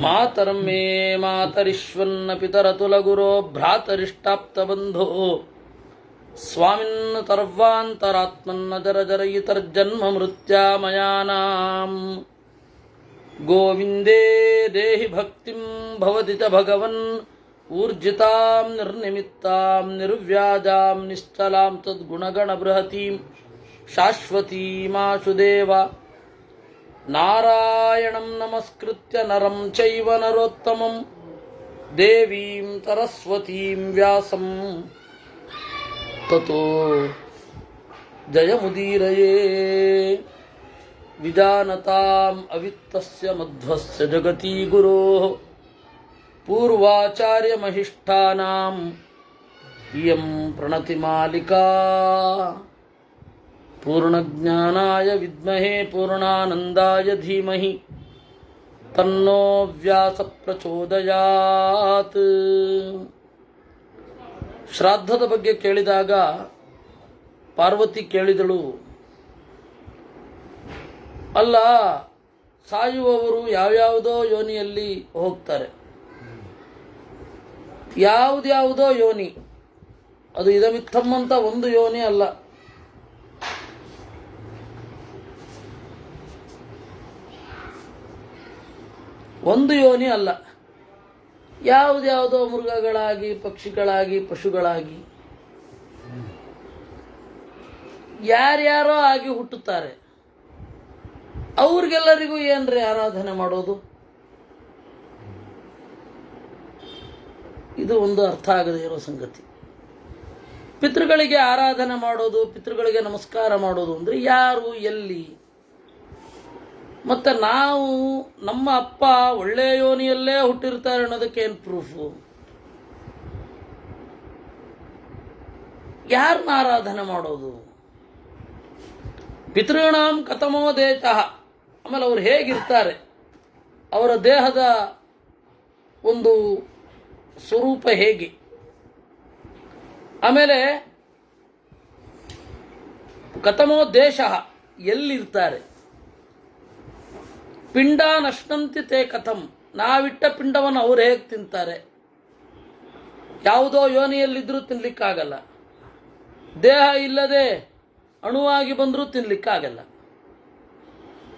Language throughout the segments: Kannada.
ಮಾತರಂ ಮೇ ಮಾತರಿಶ್ವನ್ನ ಪಿತರತುಲ ಗುರೋ ಭ್ರಾತರಿಷ್ಟಾಪ್ತ ಬಂಧೋ ಸ್ವಾಮಿನ್ ತರ್ವಾಂತರಾತ್ಮನ್ನ ಜರ ಜರಯಿತರ್ಜನ್ಮ ಮೃತ್ಯಾಮಯಾನಾಂ ಗೋವಿಂದೇ ದೇಹಿ ಭಕ್ತಿಂ ಭವತಿ ಚ ಭಗವನ್ ಊರ್ಜಿತಾಂ ನಿರ್ನಿಮಿತ್ತಾಂ ನಿರ್ವ್ಯಾಜಾಂ ನಿಶ್ಚಲಾಂ ತದ್ಗುಣಗಣ ಬೃಹತೀಂ ಶಾಶ್ವತೀಮಾಶುದೇವ ನಾರಾಯಣಂ ನಮಸ್ಕೃತ್ಯ ನರಂ ಚೈವ ನರೋತ್ತಮಂ ದೇವೀಂ ಸರಸ್ವತೀಂ ವ್ಯಾಸಂ ತತೋ ಜಯಮುದೀರಯೇ ವಿಜಾನತಾಂ ಅವಿತ್ತಸ್ಯ ಮಧ್ವಸ್ಯ ಜಗತಿ ಗುರೋಃ ಪೂರ್ವಾಚಾರ್ಯ ಮಹಿಷ್ಠಾನಾಂ ಇಯಂ ಪ್ರಣತಿಮಾಲಿಕಾ ಪೂರ್ಣಜ್ಞಾನಾಯ ವಿದ್ಮಹೇ ಪೂರ್ಣಾನಂದಾಯ ಧೀಮಹಿ ತನ್ನೋ ವ್ಯಾಸ ಪ್ರಚೋದಯಾತ್. ಶ್ರಾದ್ದದ ಬಗ್ಗೆ ಕೇಳಿದಾಗ ಪಾರ್ವತಿ ಕೇಳಿದಳು, ಅಲ್ಲ, ಸಾಯುವವರು ಯಾವ್ಯಾವುದೋ ಯೋನಿಯಲ್ಲಿ ಹೋಗ್ತಾರೆ, ಯಾವುದ್ಯಾವುದೋ ಯೋನಿ, ಅದು ಇದಮಿತ್ತಮ್ಮಂತ ಒಂದು ಯೋನಿ ಅಲ್ಲ. ಒಂದು ಯೋನಿ ಅಲ್ಲ, ಯಾವುದ್ಯಾವುದೋ ಮೃಗಗಳಾಗಿ, ಪಕ್ಷಿಗಳಾಗಿ, ಪಶುಗಳಾಗಿ, ಯಾರ್ಯಾರೋ ಆಗಿ ಹುಟ್ಟುತ್ತಾರೆ. ಅವ್ರಿಗೆಲ್ಲರಿಗೂ ಏನ್ರಿ ಆರಾಧನೆ ಮಾಡೋದು? ಇದು ಒಂದು ಅರ್ಥ ಆಗದೇ ಇರೋ ಸಂಗತಿ. ಪಿತೃಗಳಿಗೆ ಆರಾಧನೆ ಮಾಡೋದು, ಪಿತೃಗಳಿಗೆ ನಮಸ್ಕಾರ ಮಾಡೋದು ಅಂದ್ರೆ ಯಾರು, ಎಲ್ಲಿ? ಮತ್ತೆ ನಾವು ನಮ್ಮ ಅಪ್ಪ ಒಳ್ಳೆ ಯೋನಿಯಲ್ಲೇ ಹುಟ್ಟಿರ್ತಾರೆ ಅನ್ನೋದಕ್ಕೆ ಏನು ಪ್ರೂಫು? ಯಾರನ್ನ ಆರಾಧನೆ ಮಾಡೋದು? ಪಿತೃಣಾಂ ಕಥಮೋ ದೇಶ, ಆಮೇಲೆ ಅವ್ರು ಹೇಗಿರ್ತಾರೆ, ಅವರ ದೇಹದ ಒಂದು ಸ್ವರೂಪ ಹೇಗೆ, ಆಮೇಲೆ ಕಥಮೋ ದೇಶ ಎಲ್ಲಿರ್ತಾರೆ, ಪಿಂಡ ನಶ್ನಂತಿ ತೇ ಕಥಂ, ನಾವಿಟ್ಟ ಪಿಂಡವನ್ನು ಅವ್ರು ಹೇಗೆ ತಿಂತಾರೆ? ಯಾವುದೋ ಯೋನಿಯಲ್ಲಿದ್ದರೂ ತಿನ್ಲಿಕ್ಕಾಗಲ್ಲ, ದೇಹ ಇಲ್ಲದೆ ಅಣುವಾಗಿ ಬಂದರೂ ತಿನ್ಲಿಕ್ಕಾಗಲ್ಲ.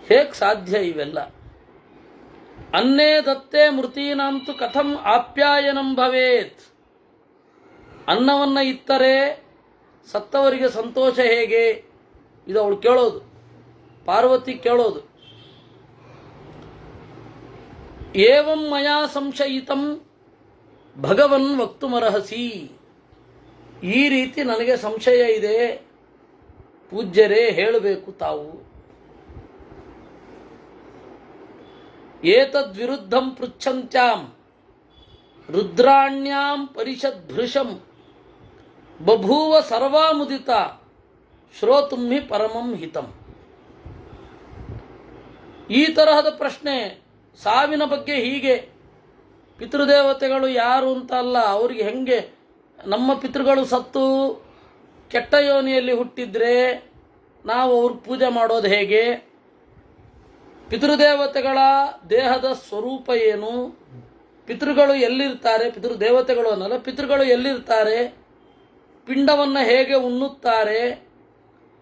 ಹೇಗೆ ಸಾಧ್ಯ ಇವೆಲ್ಲ? ಅನ್ನೇ ದತ್ತೇ ಮೃತೀನಾಂತು ಕಥಂ ಆಪ್ಯಾಯನಂ ಭವೇತ್, ಅನ್ನವನ್ನ ಇತ್ತರೆ ಸತ್ತವರಿಗೆ ಸಂತೋಷ ಹೇಗೆ? ಇದು ಅವಳು ಕೇಳೋದು, ಪಾರ್ವತಿ ಕೇಳೋದು. ಏವಂ ಮಯಾ ಸಂಶಯಿತಂ ಭಗವನ್ ವಕ್ತುಮರ್ಹಸಿ, ಈ ರೀತಿ ನನಗೆ ಸಂಶಯ ಇದೆ, ಪೂಜ್ಯರೇ ಹೇಳಬೇಕು ತಾವು. ಏತದ್ವಿರುದ್ಧಂ ಪೃಚ್ಛಂತ್ಯಾಂ ರುದ್ರಾಣ್ಯಾಂ ಪರಿಷದ್ಭೃಶಂ ಬಭೂವ ಸರ್ವಾಮುದಿತ ಶ್ರೋತುಂ ಹಿ ಪರಮಂ ಹಿತಂ. ಈ ತರಹದ ಪ್ರಶ್ನೆ ಸಾವಿನ ಬಗ್ಗೆ ಹೀಗೆ, ಪಿತೃದೇವತೆಗಳು ಯಾರು ಅಂತ ಅಲ್ಲ, ಅವರಿಗೆ ಹೆಂಗೆ, ನಮ್ಮ ಪಿತೃಗಳು ಸತ್ತು ಕೆಟ್ಟ ಯೋನಿಯಲ್ಲಿ ಹುಟ್ಟಿದ್ರೆ ನಾವು ಅವ್ರ ಪೂಜೆ ಮಾಡೋದು ಹೇಗೆ? ಪಿತೃದೇವತೆಗಳ ದೇಹದ ಸ್ವರೂಪ ಏನು? ಪಿತೃಗಳು ಎಲ್ಲಿರ್ತಾರೆ? ಪಿತೃದೇವತೆಗಳು ಅನ್ನಲ್ಲ, ಪಿತೃಗಳು ಎಲ್ಲಿರ್ತಾರೆ? ಪಿಂಡವನ್ನು ಹೇಗೆ ಉಣ್ಣುತ್ತಾರೆ?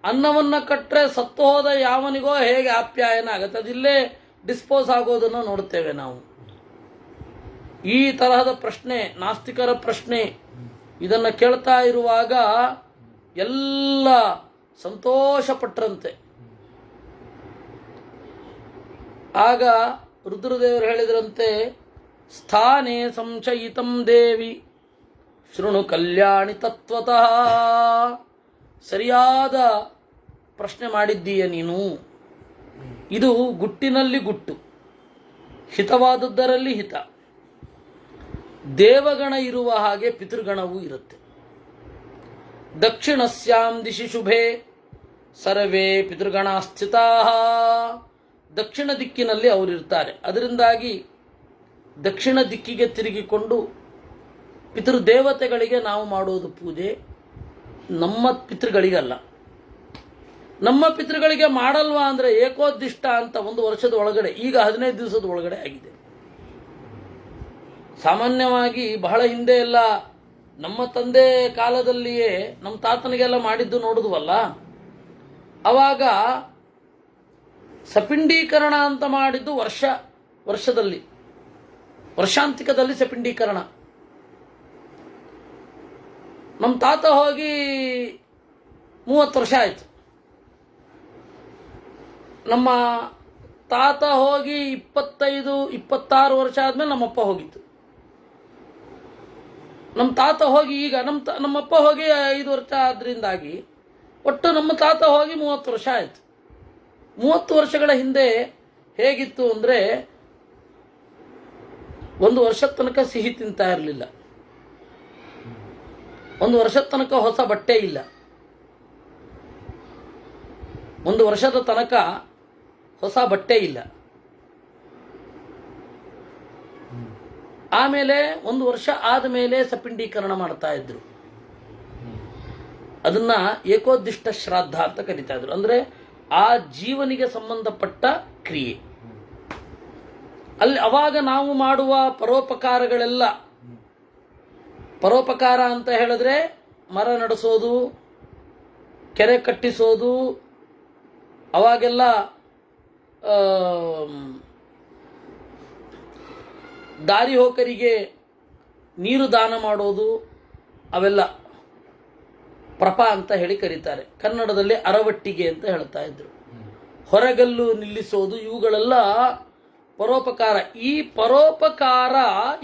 ಅನ್ನವನ್ನು ಕಟ್ಟರೆ ಸತ್ತು ಹೋದ ಯಾವನಿಗೋ ಹೇಗೆ ಆಪ್ಯಾಯನ ಆಗುತ್ತೆ? ಅದಿಲ್ಲೇ ಡಿಸ್ಪೋಸ್ ಆಗೋದನ್ನು ನೋಡುತ್ತೇವೆ ನಾವು. ಈ ತರಹದ ಪ್ರಶ್ನೆ ನಾಸ್ತಿಕರ ಪ್ರಶ್ನೆ. ಇದನ್ನು ಕೇಳ್ತಾ ಇರುವಾಗ ಎಲ್ಲ ಸಂತೋಷಪಟ್ರಂತೆ. ಆಗ ರುದ್ರದೇವರು ಹೇಳಿದ್ರಂತೆ, ಸ್ಥಾನೇ ಸಂಶಯಿತಂ ದೇವಿ ಶೃಣು ಕಲ್ಯಾಣಿ ತತ್ವತಃ. ಸರಿಯಾದ ಪ್ರಶ್ನೆ ಮಾಡಿದ್ದೀಯ ನೀನು. ಇದು ಗುಟ್ಟಿನಲ್ಲಿ ಗುಟ್ಟು, ಹಿತವಾದದ್ದರಲ್ಲಿ ಹಿತ. ದೇವಗಣ ಇರುವ ಹಾಗೆ ಪಿತೃಗಣವೂ ಇರುತ್ತೆ. ದಕ್ಷಿಣಸ್ಯಾಂ ದಿಶಿ ಶುಭೆ ಸರ್ವೇ ಪಿತೃಗಣ ಸ್ಥಿತಾ. ದಕ್ಷಿಣ ದಿಕ್ಕಿನಲ್ಲಿ ಅವರಿರ್ತಾರೆ. ಅದರಿಂದಾಗಿ ದಕ್ಷಿಣ ದಿಕ್ಕಿಗೆ ತಿರುಗಿಕೊಂಡು ಪಿತೃದೇವತೆಗಳಿಗೆ ನಾವು ಮಾಡುವುದು ಪೂಜೆ, ನಮ್ಮ ಪಿತೃಗಳಿಗಲ್ಲ. ನಮ್ಮ ಪಿತೃಗಳಿಗೆ ಮಾಡಲ್ವಾ ಅಂದರೆ ಏಕೋದ್ದಿಷ್ಟ ಅಂತ ಒಂದು ವರ್ಷದ ಒಳಗಡೆ, ಈಗ 15 ದಿವಸದ ಒಳಗಡೆ ಆಗಿದೆ. ಸಾಮಾನ್ಯವಾಗಿ ಬಹಳ ಹಿಂದೆ ಎಲ್ಲ ನಮ್ಮ ತಂದೆ ಕಾಲದಲ್ಲಿಯೇ ನಮ್ಮ ತಾತನಿಗೆಲ್ಲ ಮಾಡಿದ್ದು ನೋಡಿದ್ವಲ್ಲ, ಅವಾಗ ಸಪಿಂಡೀಕರಣ ಅಂತ ಮಾಡಿದ್ದು ವರ್ಷದಲ್ಲಿ, ವರ್ಷಾಂತಿಕದಲ್ಲಿ ಸಪಿಂಡೀಕರಣ. ನಮ್ಮ ತಾತ ಹೋಗಿ 30 ವರ್ಷ ಆಯಿತು. ನಮ್ಮ ತಾತ ಹೋಗಿ 25-26 ವರ್ಷ ಆದ್ಮೇಲೆ ನಮ್ಮಪ್ಪ ಹೋಗಿತ್ತು. ನಮ್ಮ ತಾತ ಹೋಗಿ ಈಗ ನಮ್ಮಪ್ಪ ಹೋಗಿ 5 ವರ್ಷ ಆದ್ರಿಂದಾಗಿ ಒಟ್ಟು ನಮ್ಮ ತಾತ ಹೋಗಿ 30 ವರ್ಷ ಆಯಿತು. 30 ವರ್ಷಗಳ ಹಿಂದೆ ಹೇಗಿತ್ತು ಅಂದರೆ, ಒಂದು ವರ್ಷದ ತನಕ ಸಿಹಿ ತಿಂತಾ ಇರಲಿಲ್ಲ, ಒಂದು ವರ್ಷದ ತನಕ ಹೊಸ ಬಟ್ಟೆ ಇಲ್ಲ, ಒಂದು ವರ್ಷದ ತನಕ ಹೊಸ ಬಟ್ಟೆ ಇಲ್ಲ. ಆಮೇಲೆ ಒಂದು ವರ್ಷ ಆದಮೇಲೆ ಸಪಿಂಡೀಕರಣ ಮಾಡ್ತಾ ಇದ್ರು. ಅದನ್ನ ಏಕೋದ್ದಿಷ್ಟ ಶ್ರಾದ್ದ ಅಂತ ಕರೀತಾ ಇದ್ರು. ಅಂದ್ರೆ ಆ ಜೀವನಿಗೆ ಸಂಬಂಧಪಟ್ಟ ಕ್ರಿಯೆ. ಅಲ್ಲಿ ಅವಾಗ ನಾವು ಮಾಡುವ ಪರೋಪಕಾರಗಳೆಲ್ಲ, ಪರೋಪಕಾರ ಅಂತ ಹೇಳಿದ್ರೆ ಮರ ನಡೆಸೋದು, ಕೆರೆ ಕಟ್ಟಿಸೋದು, ಅವಾಗೆಲ್ಲ ದಾರಿ ಹೋಕರಿಗೆ ನೀರು ದಾನ ಮಾಡೋದು, ಅವೆಲ್ಲ ಪ್ರಪ ಅಂತ ಹೇಳಿ ಕರೀತಾರೆ. ಕನ್ನಡದಲ್ಲಿ ಅರವಟ್ಟಿಗೆ ಅಂತ ಹೇಳ್ತಾ ಇದ್ರು. ಹೊರಗಲ್ಲು ನಿಲ್ಲಿಸೋದು, ಇವುಗಳೆಲ್ಲ ಪರೋಪಕಾರ. ಈ ಪರೋಪಕಾರ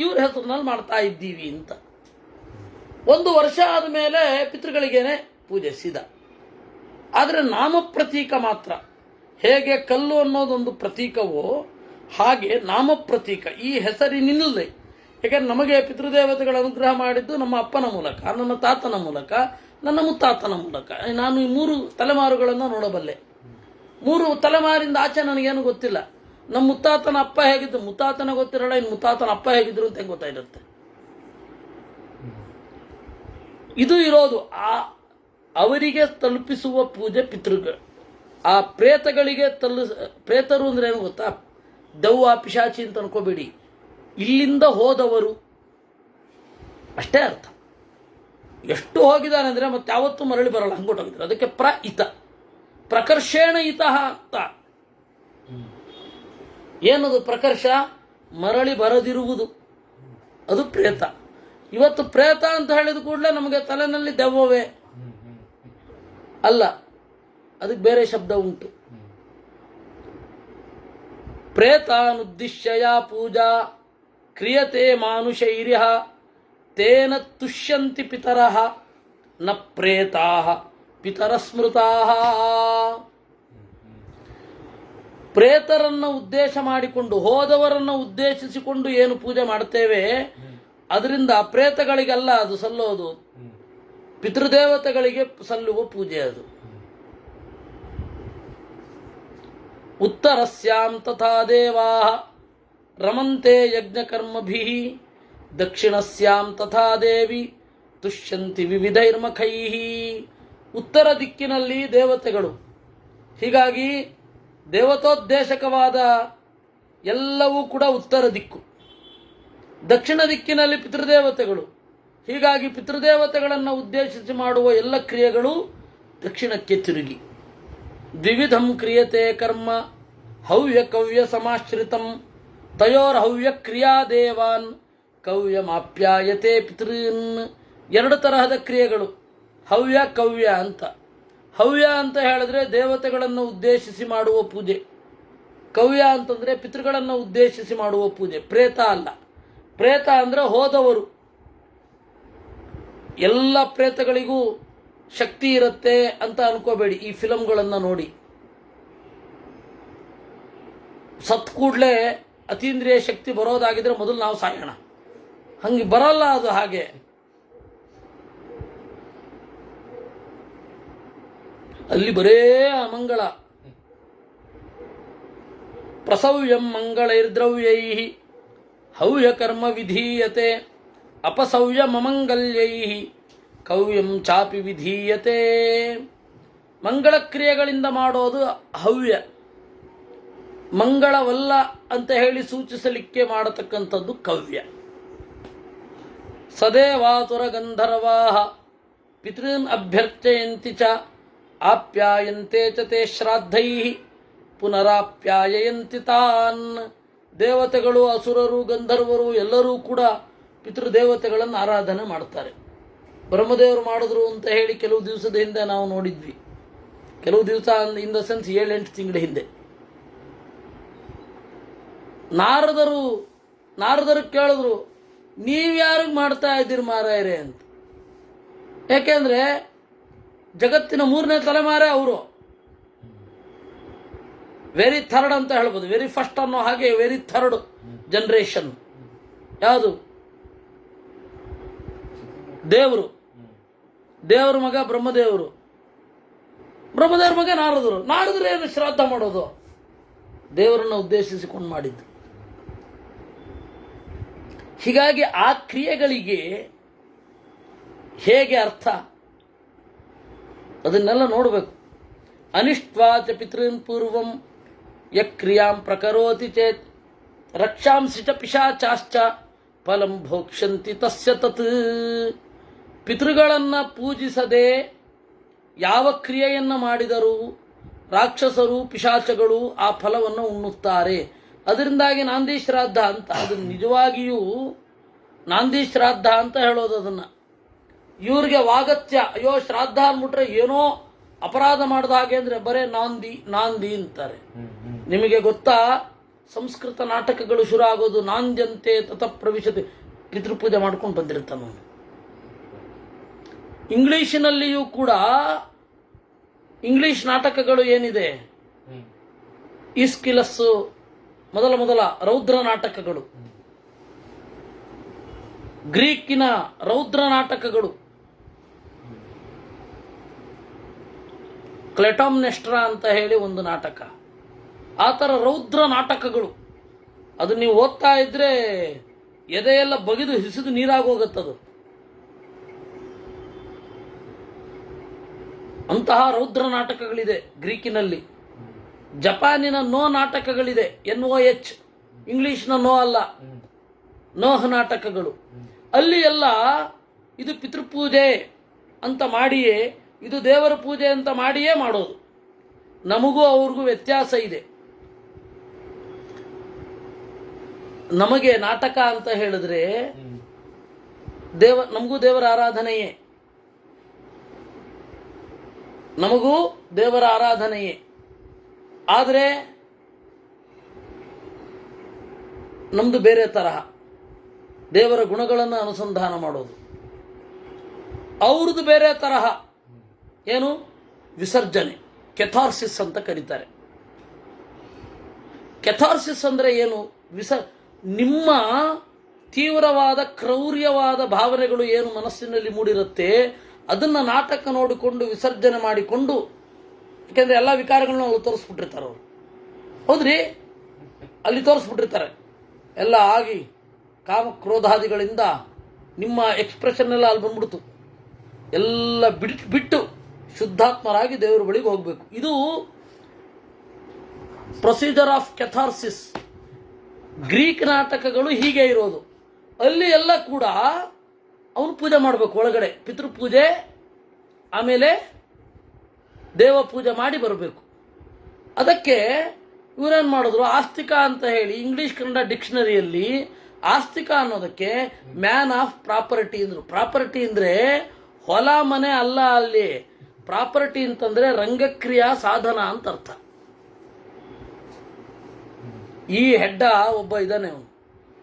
ಇವ್ರ ಹೆಸರಿನಲ್ಲಿ ಮಾಡ್ತಾ ಇದ್ದೀವಿ ಅಂತ. ಒಂದು ವರ್ಷ ಆದ ಮೇಲೆ ಪಿತೃಗಳಿಗೇನೆ ಪೂಜೆ ಸೀದಾ. ಆದರೆ ನಾಮ ಪ್ರತೀಕ ಮಾತ್ರ. ಹೇಗೆ ಕಲ್ಲು ಅನ್ನೋದೊಂದು ಪ್ರತೀಕವೋ ಹಾಗೆ ನಾಮ ಪ್ರತೀಕ ಈ ಹೆಸರಿನಿಲ್ಲದೆ. ಯಾಕಂದ್ರೆ ನಮಗೆ ಪಿತೃದೇವತೆಗಳ ಅನುಗ್ರಹ ಮಾಡಿದ್ದು ನಮ್ಮ ಅಪ್ಪನ ಮೂಲಕ, ನನ್ನ ತಾತನ ಮೂಲಕ, ನನ್ನ ಮುತ್ತಾತನ ಮೂಲಕ. ನಾನು ಈ 3 ತಲೆಮಾರುಗಳನ್ನು ನೋಡಬಲ್ಲೆ. 3 ತಲೆಮಾರಿಂದ ಆಚೆ ನನಗೇನು ಗೊತ್ತಿಲ್ಲ. ನಮ್ಮ ಮುತ್ತಾತನ ಅಪ್ಪ ಹೇಗಿದ್ದು ಮುತ್ತಾತನ ಗೊತ್ತಿರಲ್ಲ, ಇನ್ನು ಮುತ್ತಾತನ ಅಪ್ಪ ಹೇಗಿದ್ರು ಅಂತ ಹೆಂಗೆ ಗೊತ್ತಾಗಿರುತ್ತೆ. ಇದು ಇರೋದು ಅವರಿಗೆ ತಲುಪಿಸುವ ಪೂಜೆ ಪಿತೃಗಳು. ಆ ಪ್ರೇತಗಳಿಗೆ ಪ್ರೇತರು ಅಂದ್ರೆ ಏನು ಗೊತ್ತಾ? ದೆವ್ವ ಪಿಶಾಚಿ ಅಂತ ಅನ್ಕೋಬೇಡಿ, ಇಲ್ಲಿಂದ ಹೋದವರು ಅಷ್ಟೇ ಅರ್ಥ. ಎಷ್ಟು ಹೋಗಿದ್ದಾನೆ ಅಂದ್ರೆ ಮತ್ತೆ ಯಾವತ್ತೂ ಮರಳಿ ಬರಲ್ಲ, ಹಂಗೊಟ್ಟೋಗಿದ್ದಾರೆ. ಅದಕ್ಕೆ ಇತ ಪ್ರಕರ್ಷೇಣ ಇತಃ ಅಂತ. ಏನದು ಪ್ರಕರ್ಷ? ಮರಳಿ ಬರದಿರುವುದು, ಅದು ಪ್ರೇತ. ಇವತ್ತು ಪ್ರೇತ ಅಂತ ಹೇಳಿದ ಕೂಡಲೇ ನಮಗೆ ತಲೆನಲ್ಲಿ ದೆವ್ವವೇ ಅಲ್ಲ, ಅದಕ್ಕೆ ಬೇರೆ ಶಬ್ದ ಉಂಟು. ಪ್ರೇತಾನುದ್ದಿಶ್ಯ ಪೂಜಾ ಕ್ರಿಯತೆ ಮಾನುಷೈರ್ಯ ತೇನ ತುಷ್ಯಂತಿ ಪಿತರಃ ನ ಪ್ರೇತಾಃ ಪಿತರ ಸ್ಮೃತಾಃ. ಪ್ರೇತರನ್ನು ಉದ್ದೇಶ ಮಾಡಿಕೊಂಡು, ಹೋದವರನ್ನು ಉದ್ದೇಶಿಸಿಕೊಂಡು ಏನು ಪೂಜೆ ಮಾಡ್ತೇವೆ, ಅದರಿಂದ ಪ್ರೇತಗಳಿಗೆಲ್ಲ ಅದು ಸಲ್ಲೋದು, ಪಿತೃದೇವತೆಗಳಿಗೆ ಸಲ್ಲುವ ಪೂಜೆ ಅದು. ಉತ್ತರಸ್ಯಾಂ ತಥಾ ದೇವಾಃ ರಮಂತೆ ಯಜ್ಞಕರ್ಮಭಿಃ ದಕ್ಷಿಣಸ್ಯಾಂ ತಥಾ ದೇವಿ ತುಷ್ಯಂತಿ ವಿವಿಧೈರ್ಮಖೈಃ. ಉತ್ತರ ದಿಕ್ಕಿನಲ್ಲಿ ದೇವತೆಗಳು, ಹೀಗಾಗಿ ದೇವತೋದ್ದೇಶಕವಾದ ಎಲ್ಲವೂ ಕೂಡ ಉತ್ತರ ದಿಕ್ಕು. ದಕ್ಷಿಣ ದಿಕ್ಕಿನಲ್ಲಿ ಪಿತೃದೇವತೆಗಳು, ಹೀಗಾಗಿ ಪಿತೃದೇವತೆಗಳನ್ನು ಉದ್ದೇಶಿಸಿ ಮಾಡುವ ಎಲ್ಲ ಕ್ರಿಯೆಗಳು ದಕ್ಷಿಣಕ್ಕೆ ತಿರುಗಿ. ದ್ವಿವಿಧಂ ಕ್ರಿಯತೆ ಕರ್ಮ ಹವ್ಯ ಕವ್ಯ ಸಮಾಶ್ರಿತಂ ತಯೋರ್ ಹವ್ಯ ಕ್ರಿಯಾ ದೇವಾನ್ ಕವ್ಯಮಾಪ್ಯಾಯತೆ ಪಿತೃನ್. 2 ತರಹದ ಕ್ರಿಯೆಗಳು, ಹವ್ಯ ಕವ್ಯ ಅಂತ. ಹವ್ಯ ಅಂತ ಹೇಳಿದ್ರೆ ದೇವತೆಗಳನ್ನು ಉದ್ದೇಶಿಸಿ ಮಾಡುವ ಪೂಜೆ, ಕವ್ಯ ಅಂತಂದ್ರೆ ಪಿತೃಗಳನ್ನು ಉದ್ದೇಶಿಸಿ ಮಾಡುವ ಪೂಜೆ. ಪ್ರೇತ ಅಲ್ಲ. ಪ್ರೇತ ಅಂದ್ರೆ ಹೋದವರು. ಎಲ್ಲ ಪ್ರೇತಗಳಿಗೂ ಶಕ್ತಿ ಇರುತ್ತೆ ಅಂತ ಅನ್ಕೋಬೇಡಿ. ಈ ಫಿಲಂಗಳನ್ನು ನೋಡಿ ಸತ್ ಕೂಡಲೇ ಅತೀಂದ್ರಿಯ ಶಕ್ತಿ ಬರೋದಾಗಿದ್ರೆ ಮೊದಲು ನಾವು ಸಾಯೋಣ, ಹಂಗೆ ಬರಲ್ಲ ಅದು. ಹಾಗೆ ಅಲ್ಲಿ ಬರೇ ಅಮಂಗಳ. ಪ್ರಸವ್ಯಂ ಮಂಗಳೈರ್ದ್ರವ್ಯೈ ಹವ್ಯ ಕರ್ಮ ವಿಧೀಯತೆ ಅಪಸವ್ಯಮಂಗಲ್ಯೈ ಕವ್ಯಂ ಚಾಪಿ ವಿಧೀಯತೆ. ಮಂಗಳ ಕ್ರಿಯೆಗಳಿಂದ ಮಾಡೋದು ಹವ್ಯ. ಮಂಗಳವಲ್ಲ ಅಂತ ಹೇಳಿ ಸೂಚಿಸಲಿಕ್ಕೆ ಮಾಡತಕ್ಕಂಥದ್ದು ಕವ್ಯ. ಸದೇವಾತುರ ಗಂಧರ್ವಾ ಪಿತೃನ್ ಅಭ್ಯರ್ಥಯಂತಿ ಚ ಆಪ್ಯಾಯಂತೆ ಚ ತೇ ಶ್ರಾದ್ದೈ ಪುನರಾಪ್ಯಾಯಂತಿ ತಾನ್. ದೇವತೆಗಳು, ಅಸುರರು, ಗಂಧರ್ವರು ಎಲ್ಲರೂ ಕೂಡ ಪಿತೃದೇವತೆಗಳನ್ನು ಆರಾಧನೆ ಮಾಡ್ತಾರೆ. ಬ್ರಹ್ಮದೇವರು ಮಾಡಿದ್ರು ಅಂತ ಹೇಳಿ ಕೆಲವು ದಿವಸದ ಹಿಂದೆ ನಾವು ನೋಡಿದ್ವಿ. ಕೆಲವು ದಿವಸ ಇನ್ ದ ಸೆನ್ಸ್ 7-8 ತಿಂಗಳ ಹಿಂದೆ ನಾರದರು ಕೇಳಿದ್ರು, ನೀವ್ಯಾರಿಗೆ ಮಾಡ್ತಾ ಇದ್ದೀರಿ ಮಾರಾಯರೇ ಅಂತ. ಯಾಕೆಂದ್ರೆ ಜಗತ್ತಿನ 3ನೇ ತಲೆಮಾರೇ ಅವರು. ವೆರಿ ಥರ್ಡ್ ಅಂತ ಹೇಳ್ಬೋದು, ವೆರಿ ಫಸ್ಟ್ ಅನ್ನೋ ಹಾಗೆ ವೆರಿ ಥರ್ಡ್ ಜನರೇಷನ್. ಯಾವುದು? ದೇವರು ಮಗ ಬ್ರಹ್ಮದೇವರು, ಬ್ರಹ್ಮದೇವ್ರ ಮಗ ನಾರದರು ಏನು ಶ್ರಾದ್ದ ಮಾಡೋದು? ದೇವರನ್ನು ಉದ್ದೇಶಿಸಿಕೊಂಡು ಮಾಡಿದ್ದು. ಹೀಗಾಗಿ ಆ ಕ್ರಿಯೆಗಳಿಗೆ ಹೇಗೆ ಅರ್ಥ ಅದನ್ನೆಲ್ಲ ನೋಡಬೇಕು. ಅನಿಷ್ಟ್ವಾಚ ಪಿತೃನ್ ಪೂರ್ವಂ ಯಕ್ರಿಯಾಂ ಪ್ರಕರೋತಿ ಚೇತ್ ರಕ್ಷಾಂಸಿ ಚ ಪಿಶಾಚಾಶ್ಚ ಫಲಂ ಭೋಕ್ಷಂತಿ ತಸ್ಯ ತತ್. ಪಿತೃಗಳನ್ನು ಪೂಜಿಸದೆ ಯಾವ ಕ್ರಿಯೆಯನ್ನು ಮಾಡಿದರೂ ರಾಕ್ಷಸರು, ಪಿಶಾಚಗಳು ಆ ಫಲವನ್ನು ಉಣ್ಣುತ್ತಾರೆ. ಅದರಿಂದಾಗಿ ನಾಂದಿ ಶ್ರಾದ್ದ ಅಂತ. ಅದು ನಿಜವಾಗಿಯೂ ನಾಂದಿ ಶ್ರಾದ್ದ ಅಂತ ಹೇಳೋದು. ಅದನ್ನು ಇವ್ರಿಗೆ ವಾಗತ್ಯ, ಅಯ್ಯೋ ಶ್ರಾದ್ದ ಅಂದ್ಬಿಟ್ರೆ ಏನೋ ಅಪರಾಧ ಮಾಡಿದ ಹಾಗೆ ಅಂದರೆ ಬರೇ ನಾಂದಿ ಅಂತಾರೆ. ನಿಮಗೆ ಗೊತ್ತಾ, ಸಂಸ್ಕೃತ ನಾಟಕಗಳು ಶುರು ಆಗೋದು ನಾಂದ್ಯಂತೆ ತತ ಪ್ರವಿಶತೆ, ಪಿತೃಪೂಜೆ ಮಾಡ್ಕೊಂಡು ಬಂದಿರ್ತಾನೆ. ಇಂಗ್ಲಿಷಿನಲ್ಲಿಯೂ ಕೂಡ ಇಂಗ್ಲಿಷ್ ನಾಟಕಗಳು ಏನಿದೆ, ಈಸ್ಕಿಲಸ್ಸು ಮೊದಲ ರೌದ್ರ ನಾಟಕಗಳು, ಗ್ರೀಕಿನ ರೌದ್ರ ನಾಟಕಗಳು, ಕ್ಲೆಟಾಮ್ನೆಸ್ಟ್ರಾ ಅಂತ ಹೇಳಿ ಒಂದು ನಾಟಕ, ಆ ಥರ ರೌದ್ರ ನಾಟಕಗಳು. ಅದು ನೀವು ಓದ್ತಾ ಇದ್ರೆ ಎದೆಯೆಲ್ಲ ಬಗೆದು ಹಿಸಿದು ನೀರಾಗೋಗತ್ತದು. ಅಂತಹ ರೌದ್ರ ನಾಟಕಗಳಿದೆ ಗ್ರೀಕಿನಲ್ಲಿ. ಜಪಾನಿನ ನೋ ನಾಟಕಗಳಿದೆ, NOH, ಇಂಗ್ಲಿಷ್ನ ನೋ ಅಲ್ಲ, ನೋಹ್ ನಾಟಕಗಳು. ಅಲ್ಲಿ ಎಲ್ಲ ಇದು ಪಿತೃಪೂಜೆ ಅಂತ ಮಾಡಿಯೇ, ಇದು ದೇವರ ಪೂಜೆ ಅಂತ ಮಾಡಿಯೇ ಮಾಡೋದು. ನಮಗೂ ಅವ್ರಿಗೂ ವ್ಯತ್ಯಾಸ ಇದೆ. ನಮಗೆ ನಾಟಕ ಅಂತ ಹೇಳಿದ್ರೆ ನಮಗೂ ದೇವರ ಆರಾಧನೆಯೇ, ಆದರೆ ನಮ್ದು ಬೇರೆ ತರಹ, ದೇವರ ಗುಣಗಳನ್ನು ಅನುಸಂಧಾನ ಮಾಡೋದು. ಅವ್ರದ್ದು ಬೇರೆ ತರಹ, ಏನು ವಿಸರ್ಜನೆ, ಕೆಥಾರ್ಸಿಸ್ ಅಂತ ಕರೀತಾರೆ. ಕೆಥಾರ್ಸಿಸ್ ಅಂದ್ರೆ ಏನು? ನಿಮ್ಮ ತೀವ್ರವಾದ ಕ್ರೌರ್ಯವಾದ ಭಾವನೆಗಳು ಏನು ಮನಸ್ಸಿನಲ್ಲಿ ಮೂಡಿರುತ್ತೆ, ಅದನ್ನ ನಾಟಕ ನೋಡಿಕೊಂಡು ವಿಸರ್ಜನೆ ಮಾಡಿಕೊಂಡು, ಯಾಕೆಂದ್ರೆ ಎಲ್ಲ ವಿಕಾರಗಳನ್ನ ಅಲ್ಲಿ ತೋರಿಸ್ಬಿಟ್ಟಿರ್ತಾರೆ ಅವರು. ಹೌದ್ರಿ, ಅಲ್ಲಿ ತೋರಿಸ್ಬಿಟ್ಟಿರ್ತಾರೆ. ಎಲ್ಲ ಆಗಿ ಕಾಮ ಕ್ರೋಧಾದಿಗಳಿಂದ ನಿಮ್ಮ ಎಕ್ಸ್ಪ್ರೆಷನ್ ಎಲ್ಲ ಅಲ್ಲಿ ಬಂದ್ಬಿಡ್ತು. ಎಲ್ಲ ಬಿಟ್ಟು ಶುದ್ಧಾತ್ಮರಾಗಿ ದೇವರ ಬಳಿಗೆ ಹೋಗಬೇಕು. ಇದು ಪ್ರೊಸೀಜರ್ ಆಫ್ ಕೆಥಾರ್ಸಿಸ್. ಗ್ರೀಕ್ ನಾಟಕಗಳು ಹೀಗೆ ಇರೋದು. ಅಲ್ಲಿ ಎಲ್ಲ ಕೂಡ ಅವನು ಪೂಜೆ ಮಾಡಬೇಕು. ಒಳಗಡೆ ಪಿತೃಪೂಜೆ, ಆಮೇಲೆ ದೇವ ಪೂಜೆ ಮಾಡಿ ಬರಬೇಕು. ಅದಕ್ಕೆ ಇವರೇನು ಮಾಡಿದ್ರು, ಆಸ್ತಿಕ ಅಂತ ಹೇಳಿ ಇಂಗ್ಲಿಷ್ ಕನ್ನಡ ಡಿಕ್ಷನರಿಯಲ್ಲಿ ಆಸ್ತಿಕ ಅನ್ನೋದಕ್ಕೆ ಮ್ಯಾನ್ ಆಫ್ ಪ್ರಾಪರ್ಟಿ ಅಂದ್ರು. ಪ್ರಾಪರ್ಟಿ ಅಂದ್ರೆ ಹೊಲ ಮನೆ ಅಲ್ಲ. ಅಲ್ಲಿ ಪ್ರಾಪರ್ಟಿ ಅಂತಂದ್ರೆ ರಂಗಕ್ರಿಯಾ ಸಾಧನ ಅಂತ ಅರ್ಥ. ಈ ಹೆಡ್ಡ ಒಬ್ಬ ಇದ್ದಾನೆ, ಅವನು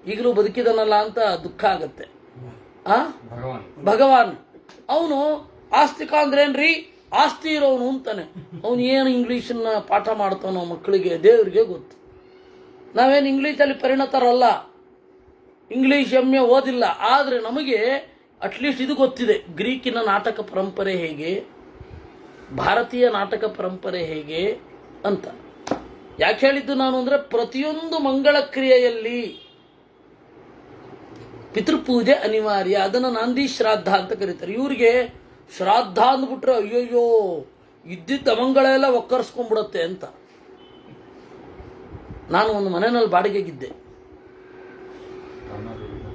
ಈಗಲೂ ಬದುಕಿದನಲ್ಲ ಅಂತ ದುಃಖ ಆಗತ್ತೆ. ಭಗವಾನ್ ಅವನು ಆಸ್ತಿಕ ಅಂದ್ರೇನ್ರಿ, ಆಸ್ತಿ ಇರೋನು ಅಂತಾನೆ. ಅವನು ಏನು ಇಂಗ್ಲಿಷನ್ನ ಪಾಠ ಮಾಡ್ತಾನೋ ಮಕ್ಕಳಿಗೆ ದೇವರಿಗೆ ಗೊತ್ತು. ನಾವೇನು ಇಂಗ್ಲೀಷಲ್ಲಿ ಪರಿಣತರಲ್ಲ, ಇಂಗ್ಲಿಷ್ MA ಓದಿಲ್ಲ. ಆದರೆ ನಮಗೆ ಅಟ್ಲೀಸ್ಟ್ ಇದು ಗೊತ್ತಿದೆ, ಗ್ರೀಕಿನ ನಾಟಕ ಪರಂಪರೆ ಹೇಗೆ, ಭಾರತೀಯ ನಾಟಕ ಪರಂಪರೆ ಹೇಗೆ ಅಂತ. ಯಾಕೆ ಹೇಳಿದ್ದು ನಾನು ಅಂದ್ರೆ, ಪ್ರತಿಯೊಂದು ಮಂಗಳ ಕ್ರಿಯೆಯಲ್ಲಿ ಪಿತೃಪೂಜೆ ಅನಿವಾರ್ಯ. ಅದನ್ನು ನಾಂದಿ ಶ್ರಾದ್ದ ಅಂತ ಕರೀತಾರೆ. ಇವರಿಗೆ ಶ್ರಾದ್ದ ಅಂದ್ಬಿಟ್ರೆ ಅಯ್ಯೋಯ್ಯೋ ಇದ್ದಿದ್ದ ಅವಂಗಳೆಲ್ಲ ಒಕ್ಕರ್ಸ್ಕೊಂಡ್ಬಿಡುತ್ತೆ ಅಂತ. ನಾನು ಒಂದು ಮನೆಯಲ್ಲಿ ಬಾಡಿಗೆಗಿದ್ದೆ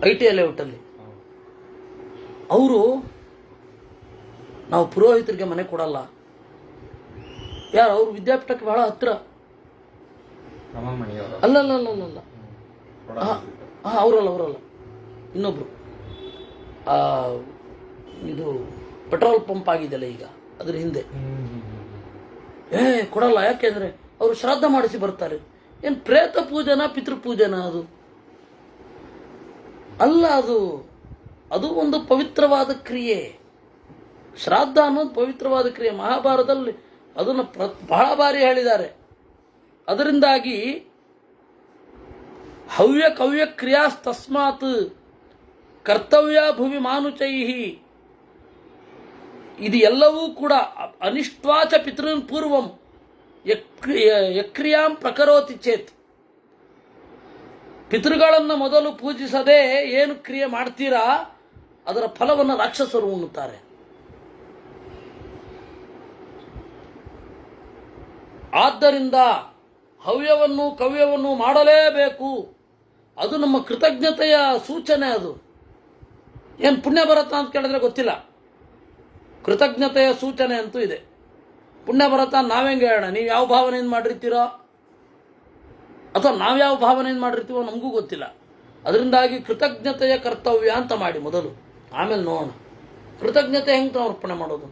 ITI ಲೇಔಟಲ್ಲಿ. ಅವರು ನಾವು ಪುರೋಹಿತರಿಗೆ ಮನೆ ಕೊಡಲ್ಲ, ಯಾರು ಅವರು ವಿದ್ಯಾಪೀಠಕ್ಕೆ ಬಹಳ ಹತ್ತಿರ. ಅಲ್ಲಲ್ಲ ಅವರಲ್ಲ ಇನ್ನೊಬ್ರು. ಇದು ಪೆಟ್ರೋಲ್ ಪಂಪ್ ಆಗಿದೆಯಲ್ಲ ಈಗ, ಅದ್ರ ಹಿಂದೆ. ಕೊಡಲ್ಲ, ಯಾಕೆಂದ್ರೆ ಅವರು ಶ್ರಾದ್ದ ಮಾಡಿಸಿ ಬರ್ತಾರೆ. ಏನು ಪ್ರೇತ ಪೂಜೆನಾ ಪಿತೃಪೂಜೆನಾ? ಅದು ಅಲ್ಲ, ಅದು ಒಂದು ಪವಿತ್ರವಾದ ಕ್ರಿಯೆ. ಶ್ರಾದ್ದ ಅನ್ನೋದು ಪವಿತ್ರವಾದ ಕ್ರಿಯೆ. ಮಹಾಭಾರತದಲ್ಲಿ ಅದನ್ನು ಬಹಳ ಬಾರಿ ಹೇಳಿದ್ದಾರೆ. ಅದರಿಂದಾಗಿ ಹವ್ಯ ಕವ್ಯ ಕ್ರಿಯಾಸ್ತಸ್ಮಾತ್ ಕರ್ತವ್ಯ ಭುವಿ ಮಾನುಚೈಹಿ, ಇದು ಎಲ್ಲವೂ ಕೂಡ ಅನಿಷ್ಟ್ವಾಚ ಪಿತೃನ್ ಪೂರ್ವಂ ಯಕ್ರಿಯಾಂ ಪ್ರಕರೋತಿ ಚೇತ್. ಪಿತೃಗಳನ್ನು ಮೊದಲು ಪೂಜಿಸದೆ ಏನು ಕ್ರಿಯೆ ಮಾಡ್ತೀರಾ ಅದರ ಫಲವನ್ನು ರಾಕ್ಷಸರು ಉಣ್ಣುತ್ತಾರೆ. ಆದ್ದರಿಂದ ಹವ್ಯವನ್ನು ಕವ್ಯವನ್ನು ಮಾಡಲೇಬೇಕು. ಅದು ನಮ್ಮ ಕೃತಜ್ಞತೆಯ ಸೂಚನೆ. ಅದು ಏನು ಪುಣ್ಯ ಬರುತ್ತಾ ಅಂತ ಕೇಳಿದ್ರೆ ಗೊತ್ತಿಲ್ಲ. ಕೃತಜ್ಞತೆಯ ಸೂಚನೆ ಅಂತೂ ಇದೆ. ಪುಣ್ಯ ಬರುತ್ತಾ ನಾವೆಂಗೆ ಹೇಳೋಣ? ನೀವು ಯಾವ ಭಾವನೆಯಿಂದ ಮಾಡಿರ್ತೀರೋ ಅಥವಾ ನಾವ್ಯಾವ ಭಾವನೆಯಿಂದ ಮಾಡಿರ್ತೀವೋ ನಮಗೂ ಗೊತ್ತಿಲ್ಲ. ಅದರಿಂದಾಗಿ ಕೃತಜ್ಞತೆಯ ಕರ್ತವ್ಯ ಅಂತ ಮಾಡಿ ಮೊದಲು, ಆಮೇಲೆ ನೋಡೋಣ ಕೃತಜ್ಞತೆ ಹೆಂಗೆ ಸಮರ್ಪಣೆ ಮಾಡೋದು.